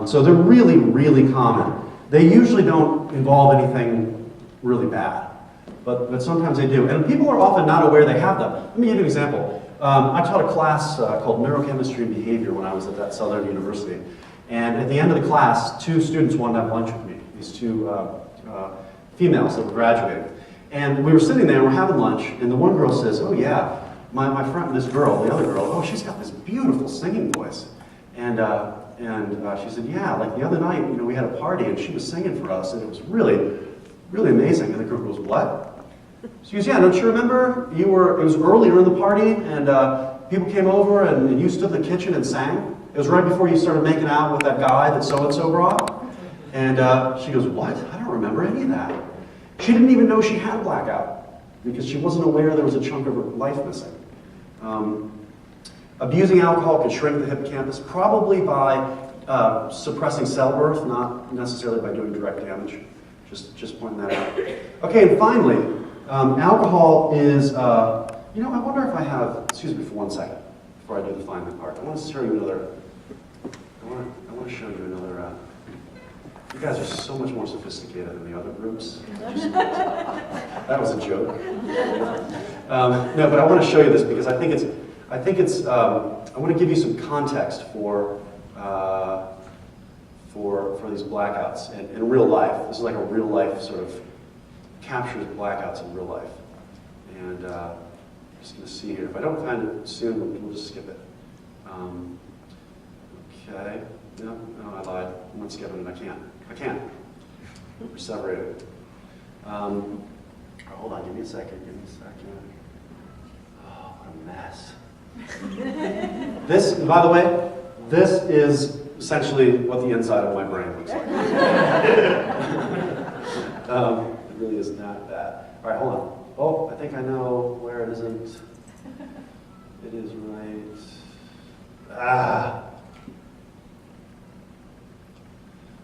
A: So they're really, really common. They usually don't involve anything really bad, but sometimes they do. And people are often not aware they have them. Let me give you an example. I taught a class called Neurochemistry and Behavior when I was at that Southern University. And at the end of the class, 2 students wanted to have lunch with me, these 2 females that were graduating. And we were sitting there and we're having lunch, and the one girl says, oh yeah, my friend, this girl, the other girl, oh, she's got this beautiful singing voice. And she said, yeah, like the other night, we had a party and she was singing for us and it was really, really amazing. And the group goes, what? She goes, yeah, don't you remember? It was earlier in the party and people came over and you stood in the kitchen and sang. It was right before you started making out with that guy that so-and-so brought. And she goes, what? I don't remember any of that. She didn't even know she had a blackout because she wasn't aware there was a chunk of her life missing. Abusing alcohol can shrink the hippocampus, probably by suppressing cell birth, not necessarily by doing direct damage. Just pointing that out. Okay, and finally, alcohol is, I wonder if I have, excuse me for 1 second, before I do the finally part. I want to show you another, I want to show you another, you guys are so much more sophisticated than the other groups. That was a joke. No, but I want to show you this because I think it's, I want to give you some context for these blackouts in real life. This is like a real life sort of captures blackouts in real life. And Just going to see here. If I don't find it soon, we'll just skip it. Okay. No, I lied. I'm not skipping it. I can't. We're separated. Hold on. Give me a second. Oh, what a mess. This, by the way, this is essentially what the inside of my brain looks like. It really is not bad. All right, hold on. Oh, I think I know where it isn't. It is right.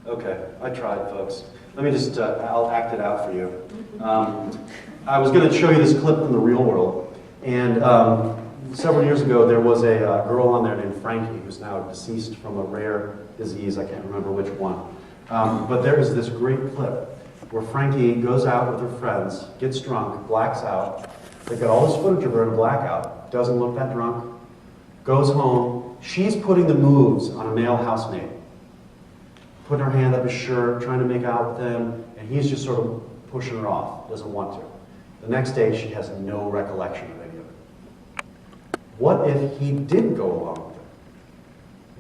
A: Okay, I tried, folks. Let me just, I'll act it out for you. I was going to show you this clip from the real world. And several years ago, there was a girl on there named Frankie, who's now deceased from a rare disease. I can't remember which one. But there is this great clip where Frankie goes out with her friends, gets drunk, blacks out. They've got all this footage of her in blackout. Doesn't look that drunk. Goes home. She's putting the moves on a male housemate. Putting her hand up his shirt, trying to make out with him, and he's just sort of pushing her off, doesn't want to. The next day, she has no recollection of any of it. What if he did go along with it?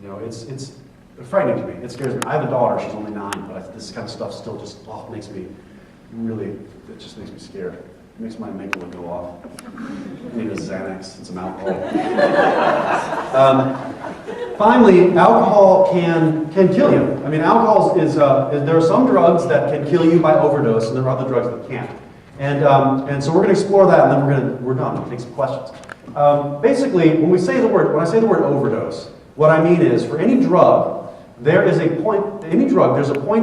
A: You know, it's frightening to me. It scares me. I have a daughter. She's only 9, but this kind of stuff still just makes me really, it just makes me scared. It makes my amygdala go off. I need a Xanax and some alcohol. Finally, alcohol can kill you. I mean, alcohol is there are some drugs that can kill you by overdose, and there are other drugs that can't. And so we're going to explore that, and then we're done. We'll take some questions. Basically, when I say the word overdose, what I mean is for any drug, there's a point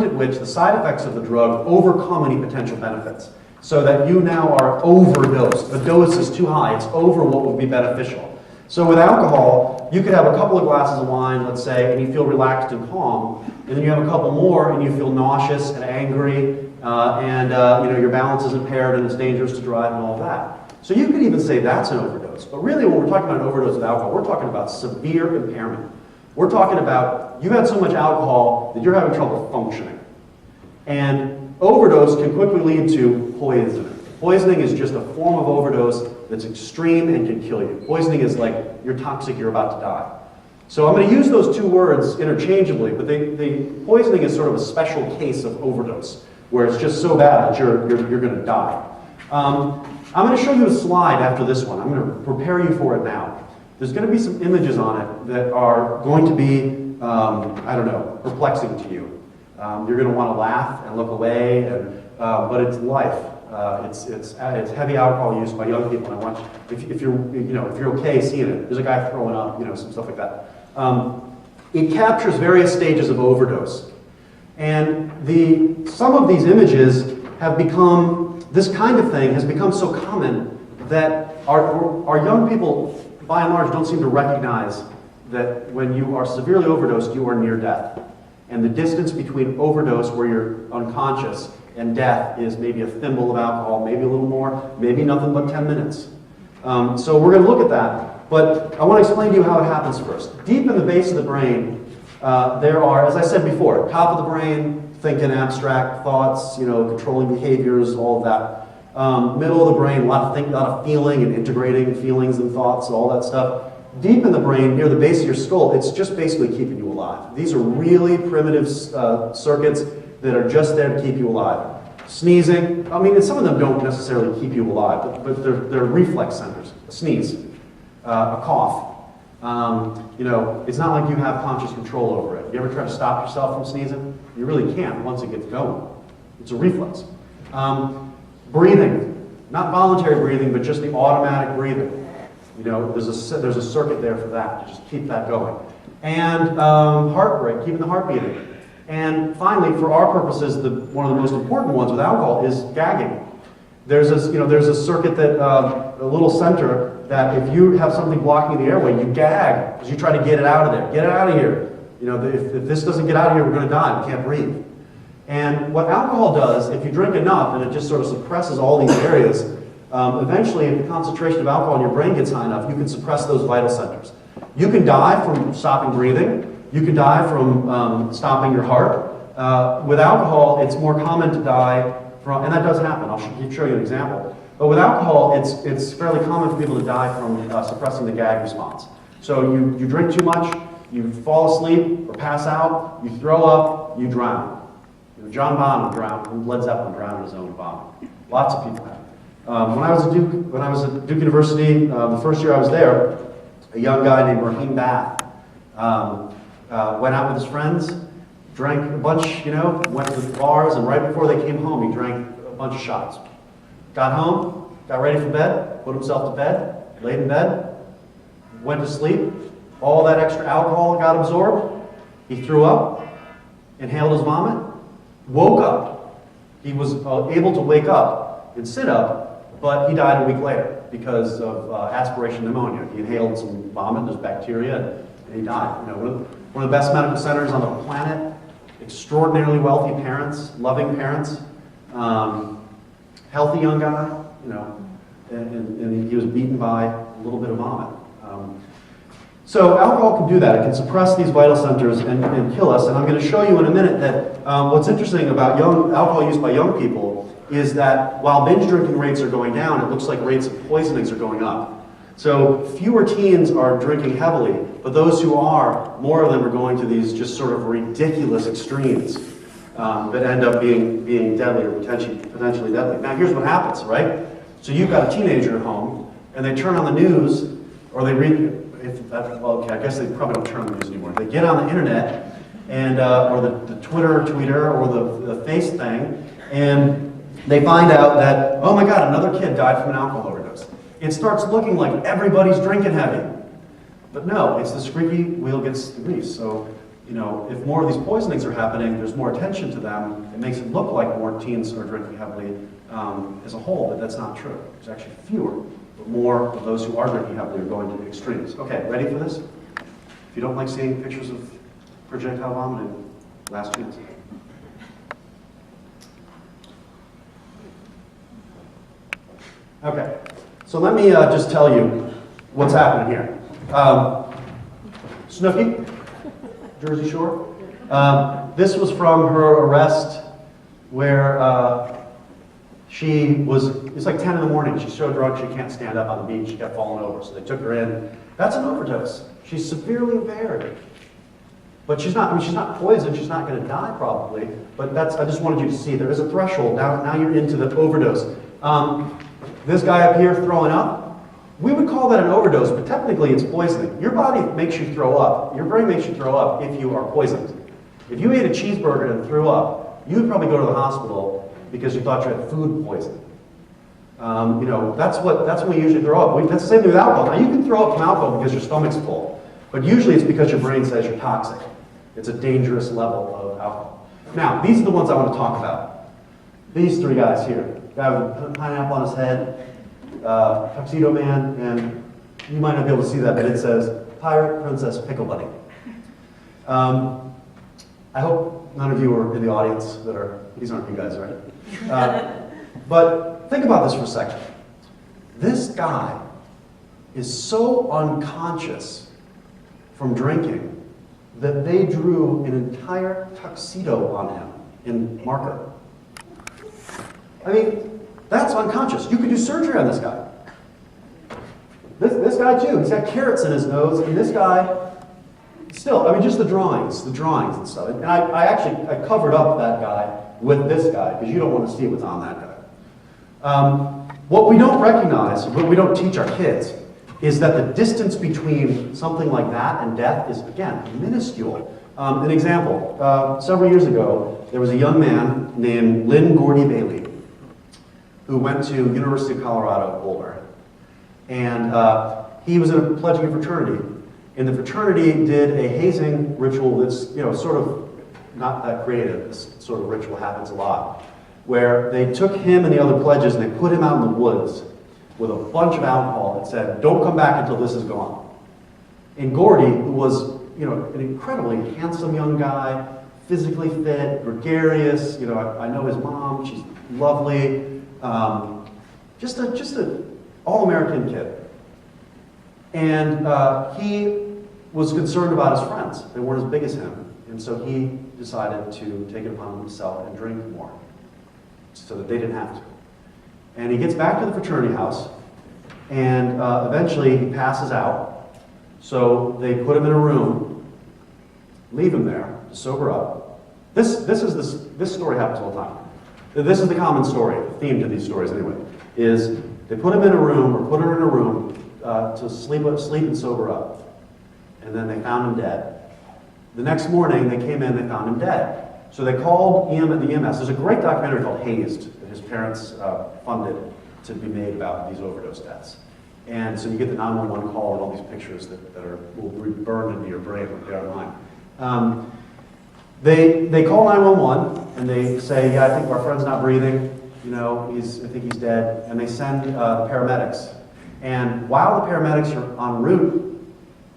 A: at which the side effects of the drug overcome any potential benefits, so that you now are overdosed. The dose is too high. It's over what would be beneficial. So with alcohol, you could have a couple of glasses of wine, let's say, and you feel relaxed and calm, and then you have a couple more, and you feel nauseous and angry, and your balance is impaired, and it's dangerous to drive, and all that. So you could even say that's an overdose. But really, when we're talking about an overdose of alcohol, we're talking about severe impairment. We're talking about you've had so much alcohol that you're having trouble functioning. And overdose can quickly lead to poisoning. Poisoning is just a form of overdose that's extreme and can kill you. Poisoning is like you're toxic, you're about to die. So I'm going to use those two words interchangeably, but the poisoning is sort of a special case of overdose, where it's just so bad that you're going to die. I'm going to show you a slide after this one. I'm going to prepare you for it now. There's going to be some images on it that are going to be, perplexing to you. You're going to want to laugh and look away, but it's life. It's heavy alcohol use by young people, and I want you, if you're okay seeing it. There's a guy throwing up, some stuff like that. It captures various stages of overdose, and some of these images have become, this kind of thing has become so common that our young people, by and large, don't seem to recognize that when you are severely overdosed, you are near death. And the distance between overdose, where you're unconscious, and death is maybe a thimble of alcohol, maybe a little more, maybe nothing but 10 minutes. So we're going to look at that, but I want to explain to you how it happens first. Deep in the base of the brain, there are, as I said before, top of the brain, thinking abstract thoughts, controlling behaviors, all of that. Middle of the brain, a lot of feeling and integrating feelings and thoughts, all that stuff. Deep in the brain, near the base of your skull, it's just basically keeping you alive. These are really primitive circuits that are just there to keep you alive. Sneezing, some of them don't necessarily keep you alive, but they're reflex centers. A sneeze, a cough. It's not like you have conscious control over it. You ever try to stop yourself from sneezing? You really can't once it gets going. It's a reflex. Breathing, not voluntary breathing, but just the automatic breathing. There's a circuit there for that, to just keep that going. And heart rate, keeping the heart beating. And finally, for our purposes, one of the most important ones with alcohol is gagging. There's a circuit that, a little center, that if you have something blocking the airway, you gag, because you try to get it out of there. Get it out of here. If this doesn't get out of here, we're going to die. We can't breathe. And what alcohol does, if you drink enough, and it just sort of suppresses all these areas, eventually, if the concentration of alcohol in your brain gets high enough, you can suppress those vital centers. You can die from stopping breathing. You can die from stopping your heart. With alcohol, it's more common to die from, and that does happen. I'll show you an example. But with alcohol, it's fairly common for people to die from suppressing the gag response. So you drink too much, you fall asleep or pass out, you throw up, you drown. You know, John Bonham drowned, Led Zeppelin drowned in his own vomit. Lots of people have. When I was at Duke University, the first year I was there, a young guy named Raheem Bath went out with his friends, drank a bunch, went to the bars, and right before they came home, he drank a bunch of shots. Got home, got ready for bed, put himself to bed, laid in bed, went to sleep. All that extra alcohol got absorbed. He threw up, inhaled his vomit, woke up. He was able to wake up and sit up, but he died a week later because of aspiration pneumonia. He inhaled some vomit, there's bacteria, and he died. One of the best medical centers on the planet, extraordinarily wealthy parents, loving parents, healthy young guy, and he was beaten by a little bit of vomit. So alcohol can do that. It can suppress these vital centers and kill us. And I'm going to show you in a minute that what's interesting about alcohol use by young people is that while binge drinking rates are going down, it looks like rates of poisonings are going up. So fewer teens are drinking heavily, but those who are, more of them are going to these just sort of ridiculous extremes that end up being deadly or potentially deadly. Now here's what happens, right? So you've got a teenager at home, and they turn on the news, or they read, I guess they probably don't turn on the news anymore. They get on the internet, and or the tweeter, or the face thing, and they find out that, oh my God, another kid died from an alcohol overdose. It starts looking like everybody's drinking heavy. But no, it's the squeaky wheel gets the grease. So, if more of these poisonings are happening, there's more attention to them. It makes it look like more teens are drinking heavily as a whole, but that's not true. There's actually fewer, but more of those who are drinking heavily are going to the extremes. Okay, ready for this? If you don't like seeing pictures of projectile vomiting, last chance. Okay, so let me just tell you what's happening here. Snooki, Jersey Shore. This was from her arrest where it's like 10 in the morning, she's so drunk she can't stand up on the beach, she kept falling over, so they took her in. That's an overdose. She's severely impaired. But she's not poisoned, she's not going to die probably, but I just wanted you to see, there is a threshold. Now you're into the overdose. This guy up here throwing up, we would call that an overdose, but technically it's poisoning. Your body makes you throw up, your brain makes you throw up if you are poisoned. If you ate a cheeseburger and threw up, you would probably go to the hospital because you thought you had food poisoning. That's when we usually throw up. That's the same thing with alcohol. Now you can throw up from alcohol because your stomach's full, but usually it's because your brain says you're toxic. It's a dangerous level of alcohol. Now, these are the ones I want to talk about. These three guys here. Guy with a pineapple on his head, tuxedo man, and you might not be able to see that, but it says Pirate Princess Pickle Bunny. I hope none of you are in the audience these aren't you guys, right? But think about this for a second. This guy is so unconscious from drinking that they drew an entire tuxedo on him in marker. I mean, that's unconscious. You could do surgery on this guy. This guy too, he's got carrots in his nose, and this guy, still, just the drawings and stuff. And I covered up that guy with this guy, because you don't want to see what's on that guy. What we don't recognize, what we don't teach our kids, is that the distance between something like that and death is, again, minuscule. An example, several years ago, there was a young man named Lynn Gordy Bailey who went to University of Colorado, Boulder. And he was in a pledging fraternity. And the fraternity did a hazing ritual that's, sort of not that creative. This sort of ritual happens a lot. Where they took him and the other pledges and they put him out in the woods with a bunch of alcohol and said, don't come back until this is gone. And Gordy, who was, an incredibly handsome young guy, physically fit, gregarious, I know his mom, she's lovely, just a all-American kid. And he was concerned about his friends. They weren't as big as him. And so he decided to take it upon himself and drink more so that they didn't have to. And he gets back to the fraternity house, and eventually he passes out. So they put him in a room, leave him there to sober up. This story happens all the time. This is the common story, the theme to these stories anyway, is they put him in a room or put her in a room to sleep and sober up. And then they found him dead. The next morning they came in, they found him dead. So they called the EMS. There's a great documentary called Hazed that his parents funded to be made about these overdose deaths. And so you get the 911 call and all these pictures that will be burned into your brain like they are mine. They call 911 and they say, yeah, I think our friend's not breathing. You know, I think he's dead. And they send the paramedics. And while the paramedics are en route,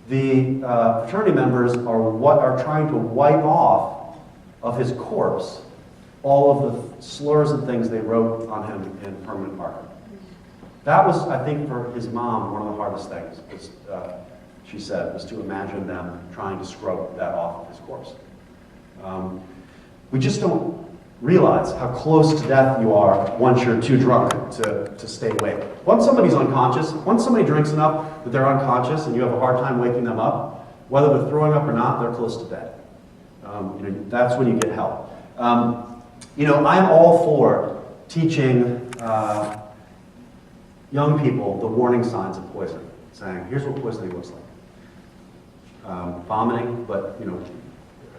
A: the fraternity members are trying to wipe off of his corpse all of the slurs and things they wrote on him in permanent marker. That was, I think, for his mom, one of the hardest things, was, she said, was to imagine them trying to scrub that off of his corpse. We just don't realize how close to death you are once you're too drunk to stay awake. Once somebody's unconscious, once somebody drinks enough that they're unconscious and you have a hard time waking them up, whether they're throwing up or not, they're close to death. That's when you get help. I'm all for teaching young people the warning signs of poison, saying, here's what poisoning looks like. Vomiting, but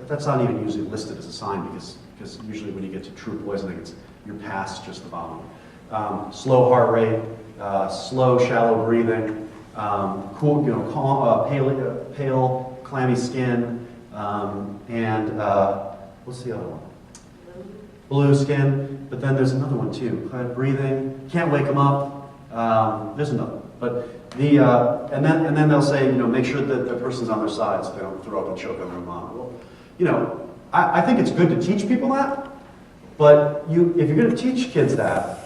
A: that's not even usually listed as a sign because usually when you get to true poisoning, you're past just the vomiting. Slow heart rate, slow, shallow breathing, pale, clammy skin, and what's the other one? Blue skin. But then there's another one too. Breathing, can't wake them up. There's another one. But and then they'll say, make sure that the person's on their side so they don't throw up and choke on their mom. Well, I think it's good to teach people that, but if you're going to teach kids that,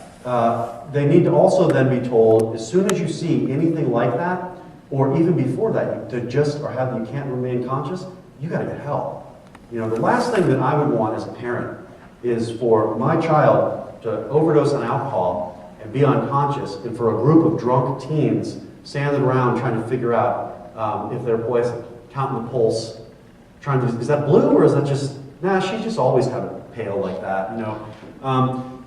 A: they need to also then be told, as soon as you see anything like that, or even before that, you can't remain conscious, you got to get help. The last thing that I would want as a parent is for my child to overdose on alcohol and be unconscious, and for a group of drunk teens standing around trying to figure out if they're poisoned, counting the pulse, is that blue or is that just, nah, she's just always kind of pale like that,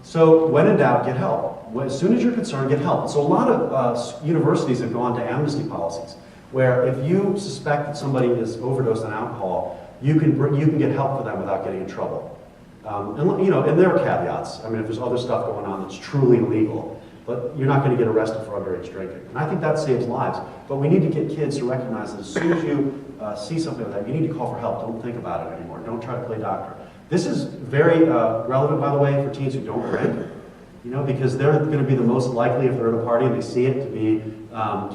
A: So when in doubt, get help. As soon as you're concerned, get help. So a lot of universities have gone to amnesty policies, where if you suspect that somebody is overdosed on alcohol, you can get help for them without getting in trouble. And there are caveats. I mean, if there's other stuff going on that's truly illegal, but you're not going to get arrested for underage drinking. And I think that saves lives. But we need to get kids to recognize that as soon as you see something like that, you need to call for help. Don't think about it anymore. Don't try to play doctor. This is very relevant, by the way, for teens who don't drink, because they're going to be the most likely, if they're at a party and they see it, to be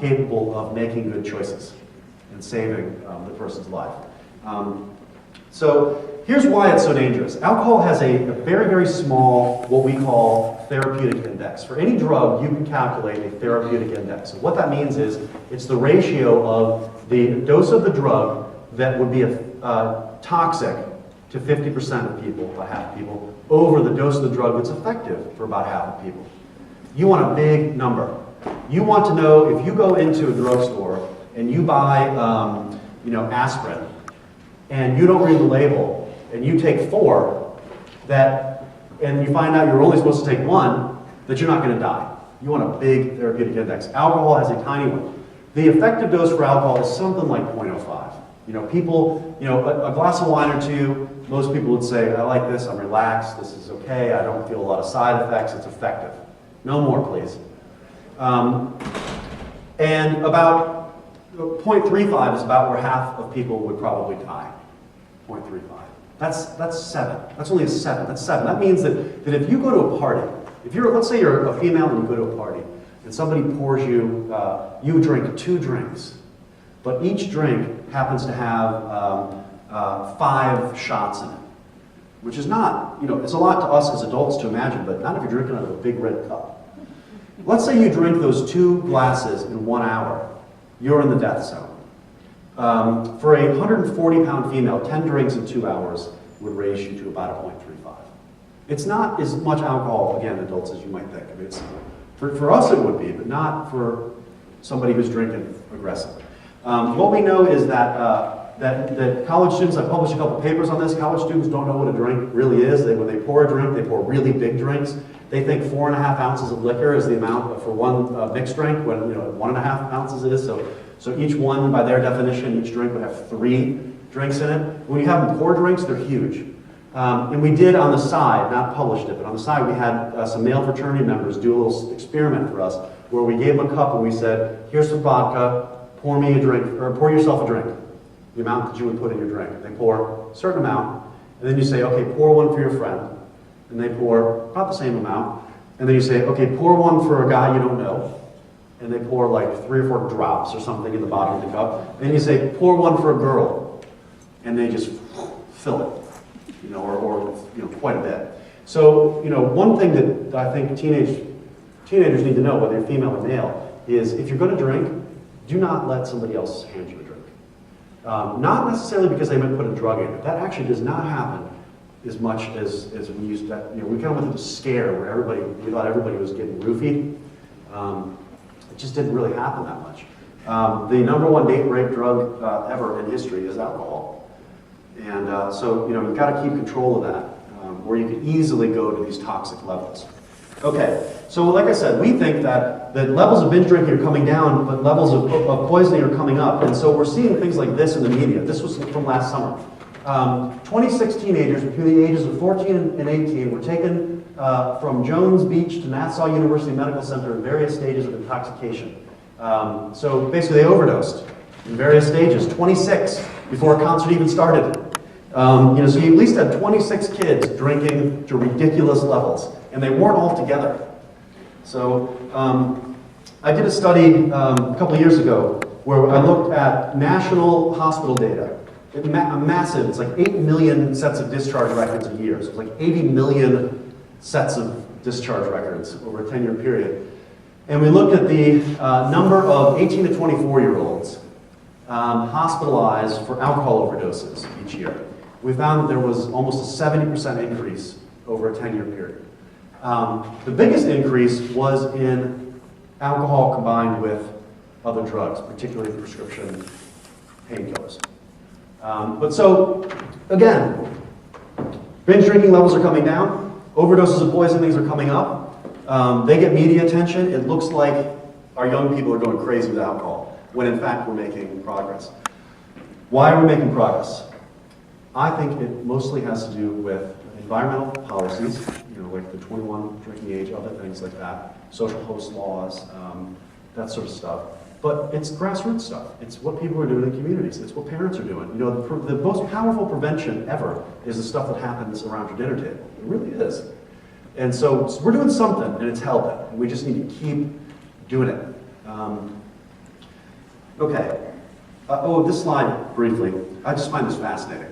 A: capable of making good choices and saving the person's life. So here's why it's so dangerous. Alcohol has a very, very small, what we call therapeutic index. For any drug, you can calculate a therapeutic index. And what that means is it's the ratio of the dose of the drug that would be toxic to 50% of people, about half of people, over the dose of the drug that's effective for about half of people. You want a big number. You want to know if you go into a drugstore and you buy, aspirin, and you don't read the label, and you take 4, and you find out you're only supposed to take 1, that you're not going to die. You want a big therapeutic index. Alcohol has a tiny one. The effective dose for alcohol is something like 0.05. A glass of wine or 2, most people would say, I like this, I'm relaxed, this is okay, I don't feel a lot of side effects, it's effective. No more, please. And about 0.35 is about where half of people would probably die. 0.35. That's 7. That's only a 7. That's 7. That means that if you go to a party, let's say you're a female and you go to a party, and somebody pours you, you drink 2 drinks, but each drink happens to have 5 shots in it, which is not, it's a lot to us as adults to imagine, but not if you're drinking out of a big red cup. Let's say you drink those 2 glasses in 1 hour, you're in the death zone. For a 140-pound female, 10 drinks in 2 hours would raise you to about a 0.35. It's not as much alcohol, again, adults, as you might think. I mean, For us it would be, but not for somebody who's drinking aggressively. What we know is that college students, I published a couple papers on this, college students don't know what a drink really is. When they pour a drink, they pour really big drinks. They think 4.5 ounces of liquor is the amount for one mixed drink, when 1.5 ounces is. So each one, by their definition, each drink would have 3 drinks in it. When you have them pour drinks, they're huge. And we did on the side, not published it, but on the side we had some male fraternity members do a little experiment for us where we gave them a cup and we said, here's some vodka, pour me a drink, or pour yourself a drink, the amount that you would put in your drink. They pour a certain amount, and then you say, okay, pour one for your friend. And they pour about the same amount. And then you say, okay, pour one for a guy you don't know. And they pour like 3 or 4 drops or something in the bottom of the cup. And then you say, pour one for a girl. And they just fill it, or quite a bit. So, one thing that I think teenagers need to know, whether you're female or male, is if you're going to drink, do not let somebody else hand you a drink. Not necessarily because they might put a drug in it. That actually does not happen as much as we used to. We kind of went through the scare where we thought everybody was getting roofied. It just didn't really happen that much. The #1 date rape drug ever in history is alcohol. And so, you've got to keep control of that, or you could easily go to these toxic levels. Okay, so like I said, we think that levels of binge drinking are coming down, but levels of poisoning are coming up. And so we're seeing things like this in the media. This was from last summer. 26 teenagers between the ages of 14 and 18 were taken from Jones Beach to Nassau University Medical Center in various stages of intoxication. So basically they overdosed in various stages, 26, before a concert even started. So you at least had 26 kids drinking to ridiculous levels, and they weren't all together. So I did a study a couple of years ago where I looked at national hospital data. Massive, it's like 8 million sets of discharge records a year. So it's like 80 million sets of discharge records over a 10-year period. And we looked at the number of 18 to 24-year-olds hospitalized for alcohol overdoses each year. We found that there was almost a 70% increase over a 10-year period. The biggest increase was in alcohol combined with other drugs, particularly prescription painkillers. But so, again, binge drinking levels are coming down, overdoses of poisonings are coming up, they get media attention. It looks like our young people are going crazy with alcohol, when in fact we're making progress. Why are we making progress? I think it mostly has to do with environmental policies, like the 21 drinking age, other things like that, social host laws, that sort of stuff. But it's grassroots stuff. It's what people are doing in communities. It's what parents are doing. The most powerful prevention ever is the stuff that happens around your dinner table. It really is. And so we're doing something, and it's helping. And we just need to keep doing it. Okay. This slide, briefly. I just find this fascinating.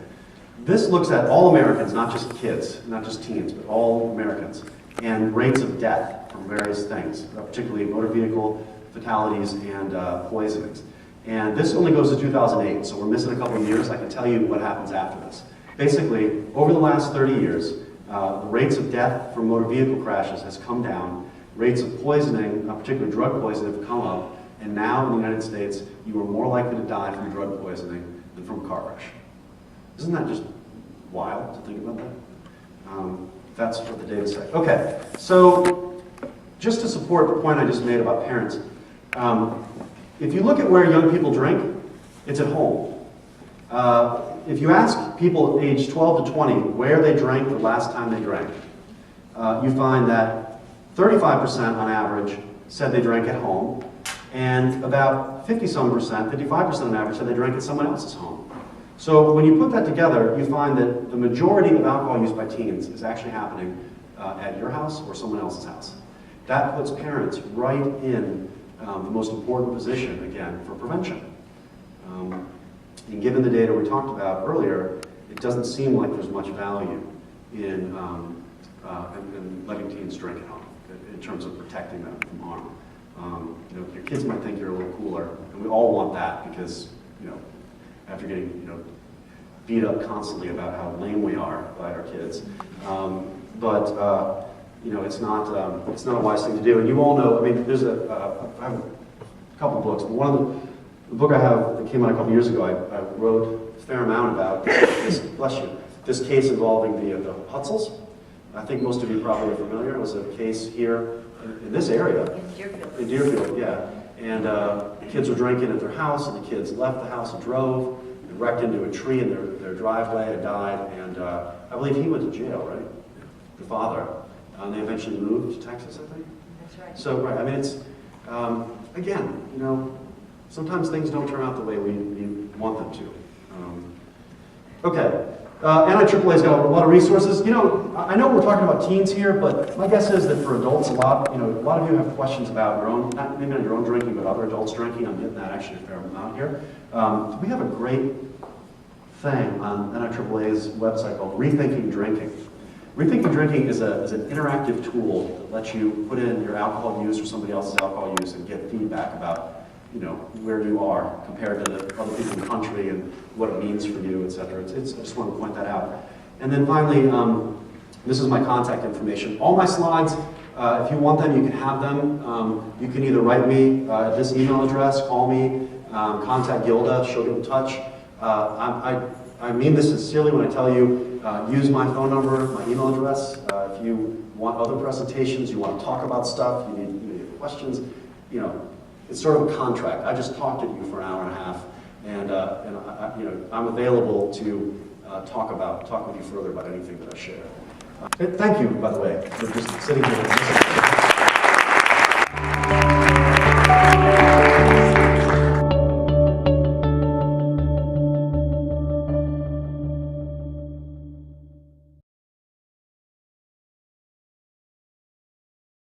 A: This looks at all Americans, not just kids, not just teens, but all Americans, and rates of death from various things, particularly motor vehicle fatalities and poisonings. And this only goes to 2008, so we're missing a couple of years. I can tell you what happens after this. Basically, over the last 30 years, the rates of death from motor vehicle crashes has come down. Rates of poisoning, particularly drug poisoning, have come up. And now in the United States, you are more likely to die from drug poisoning than from a car crash. Isn't that just wild to think about that? That's what the data say. Okay, so just to support the point I just made about parents, if you look at where young people drink, it's at home. If you ask people aged 12 to 20 where they drank the last time they drank, you find that 35% on average said they drank at home, and about 50-some%, 55% on average, said they drank at someone else's home. So when you put that together, you find that the majority of alcohol use by teens is actually happening at your house or someone else's house. That puts parents right in the most important position, again, for prevention. And given the data we talked about earlier, it doesn't seem like there's much value in letting teens drink at home in terms of protecting them from harm. Your kids might think you're a little cooler, and we all want that because, after getting, beat up constantly about how lame we are by our kids. But it's not a wise thing to do. And you all know, I mean, I have a couple books, but one of the book I have that came out a couple years ago, I wrote a fair amount about this, bless you, this case involving the Hutzels. I think most of you probably are familiar. It was a case here in this area.
B: In Deerfield.
A: In Deerfield, yeah. And kids were drinking at their house, and the kids left the house and drove, and wrecked into a tree in their driveway and died. And I believe he went to jail, right? The father. And they eventually moved to Texas, I think.
B: That's right.
A: So, right, I mean, it's, again, sometimes things don't turn out the way we want them to. Okay. Anti-AAA's got a lot of resources. I know we're talking about teens here, but my guess is that for adults, a lot of you have questions about your own, maybe not your own drinking, but other adults drinking. I'm getting that actually a fair amount here. We have a great thing on NIAAA's website called Rethinking Drinking. Rethinking Drinking is an interactive tool that lets you put in your alcohol use or somebody else's alcohol use and get feedback about where you are compared to the other people in the country and what it means for you, et cetera. I just want to point that out. And then finally, this is my contact information. All my slides, if you want them, you can have them. You can either write me at this email address, call me, contact Gilda, she'll get in touch. I mean this sincerely when I tell you, use my phone number, my email address. If you want other presentations, you want to talk about stuff, you need questions, it's sort of a contract. I just talked at you for an hour and a half, and I'm available to talk with you further about anything that I share. Thank you, by the way, for just sitting here and listening.